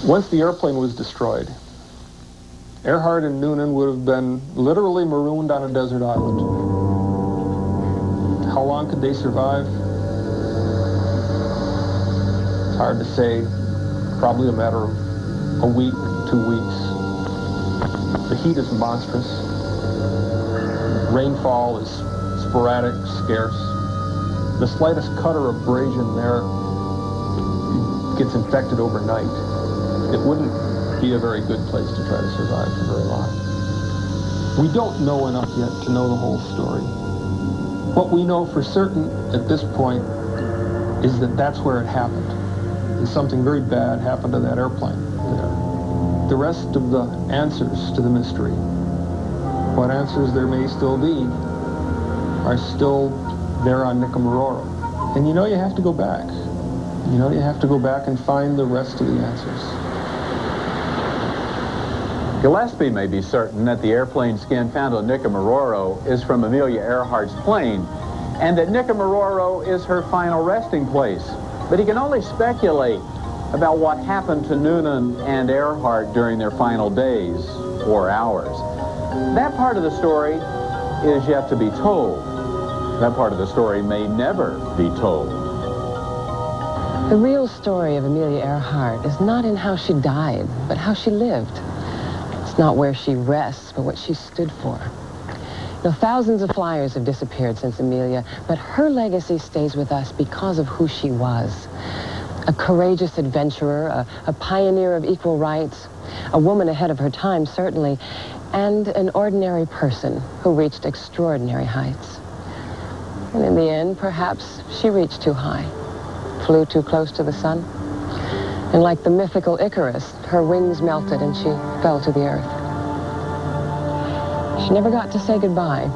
Once the airplane was destroyed, Earhart and Noonan would have been literally marooned on a desert island. How long could they survive? It's hard to say. Probably a matter of a week, 2 weeks. The heat is monstrous. Rainfall is sporadic, scarce. The slightest cut or abrasion there gets infected overnight. It wouldn't be a very good place to try to survive for very long. We don't know enough yet to know the whole story. What we know for certain at this point is that that's where it happened. And something very bad happened to that airplane. The rest of the answers to the mystery, what answers there may still be, are still there on Nicomororo. And you know you have to go back. You know you have to go back and find the rest of the answers. Gillespie may be certain that the airplane skin found on Nicomororo is from Amelia Earhart's plane, and that Nicomororo is her final resting place. But he can only speculate about what happened to Noonan and Earhart during their final days or hours. That part of the story is yet to be told. That part of the story may never be told. The real story of Amelia Earhart is not in how she died, but how she lived. It's not where she rests, but what she stood for. Now, thousands of flyers have disappeared since Amelia, but her legacy stays with us because of who she was. A courageous adventurer, a pioneer of equal rights, a woman ahead of her time, certainly, and an ordinary person who reached extraordinary heights. And in the end, perhaps she reached too high, flew too close to the sun, and like the mythical Icarus, her wings melted and she fell to the earth. She never got to say goodbye,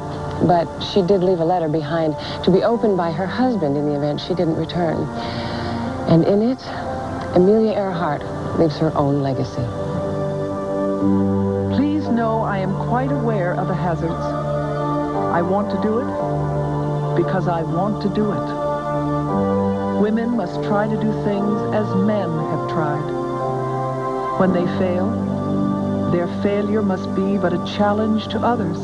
but she did leave a letter behind to be opened by her husband in the event she didn't return. And in it, Amelia Earhart leaves her own legacy. Please know I am quite aware of the hazards. I want to do it because I want to do it. Women must try to do things as men have tried. When they fail, their failure must be but a challenge to others.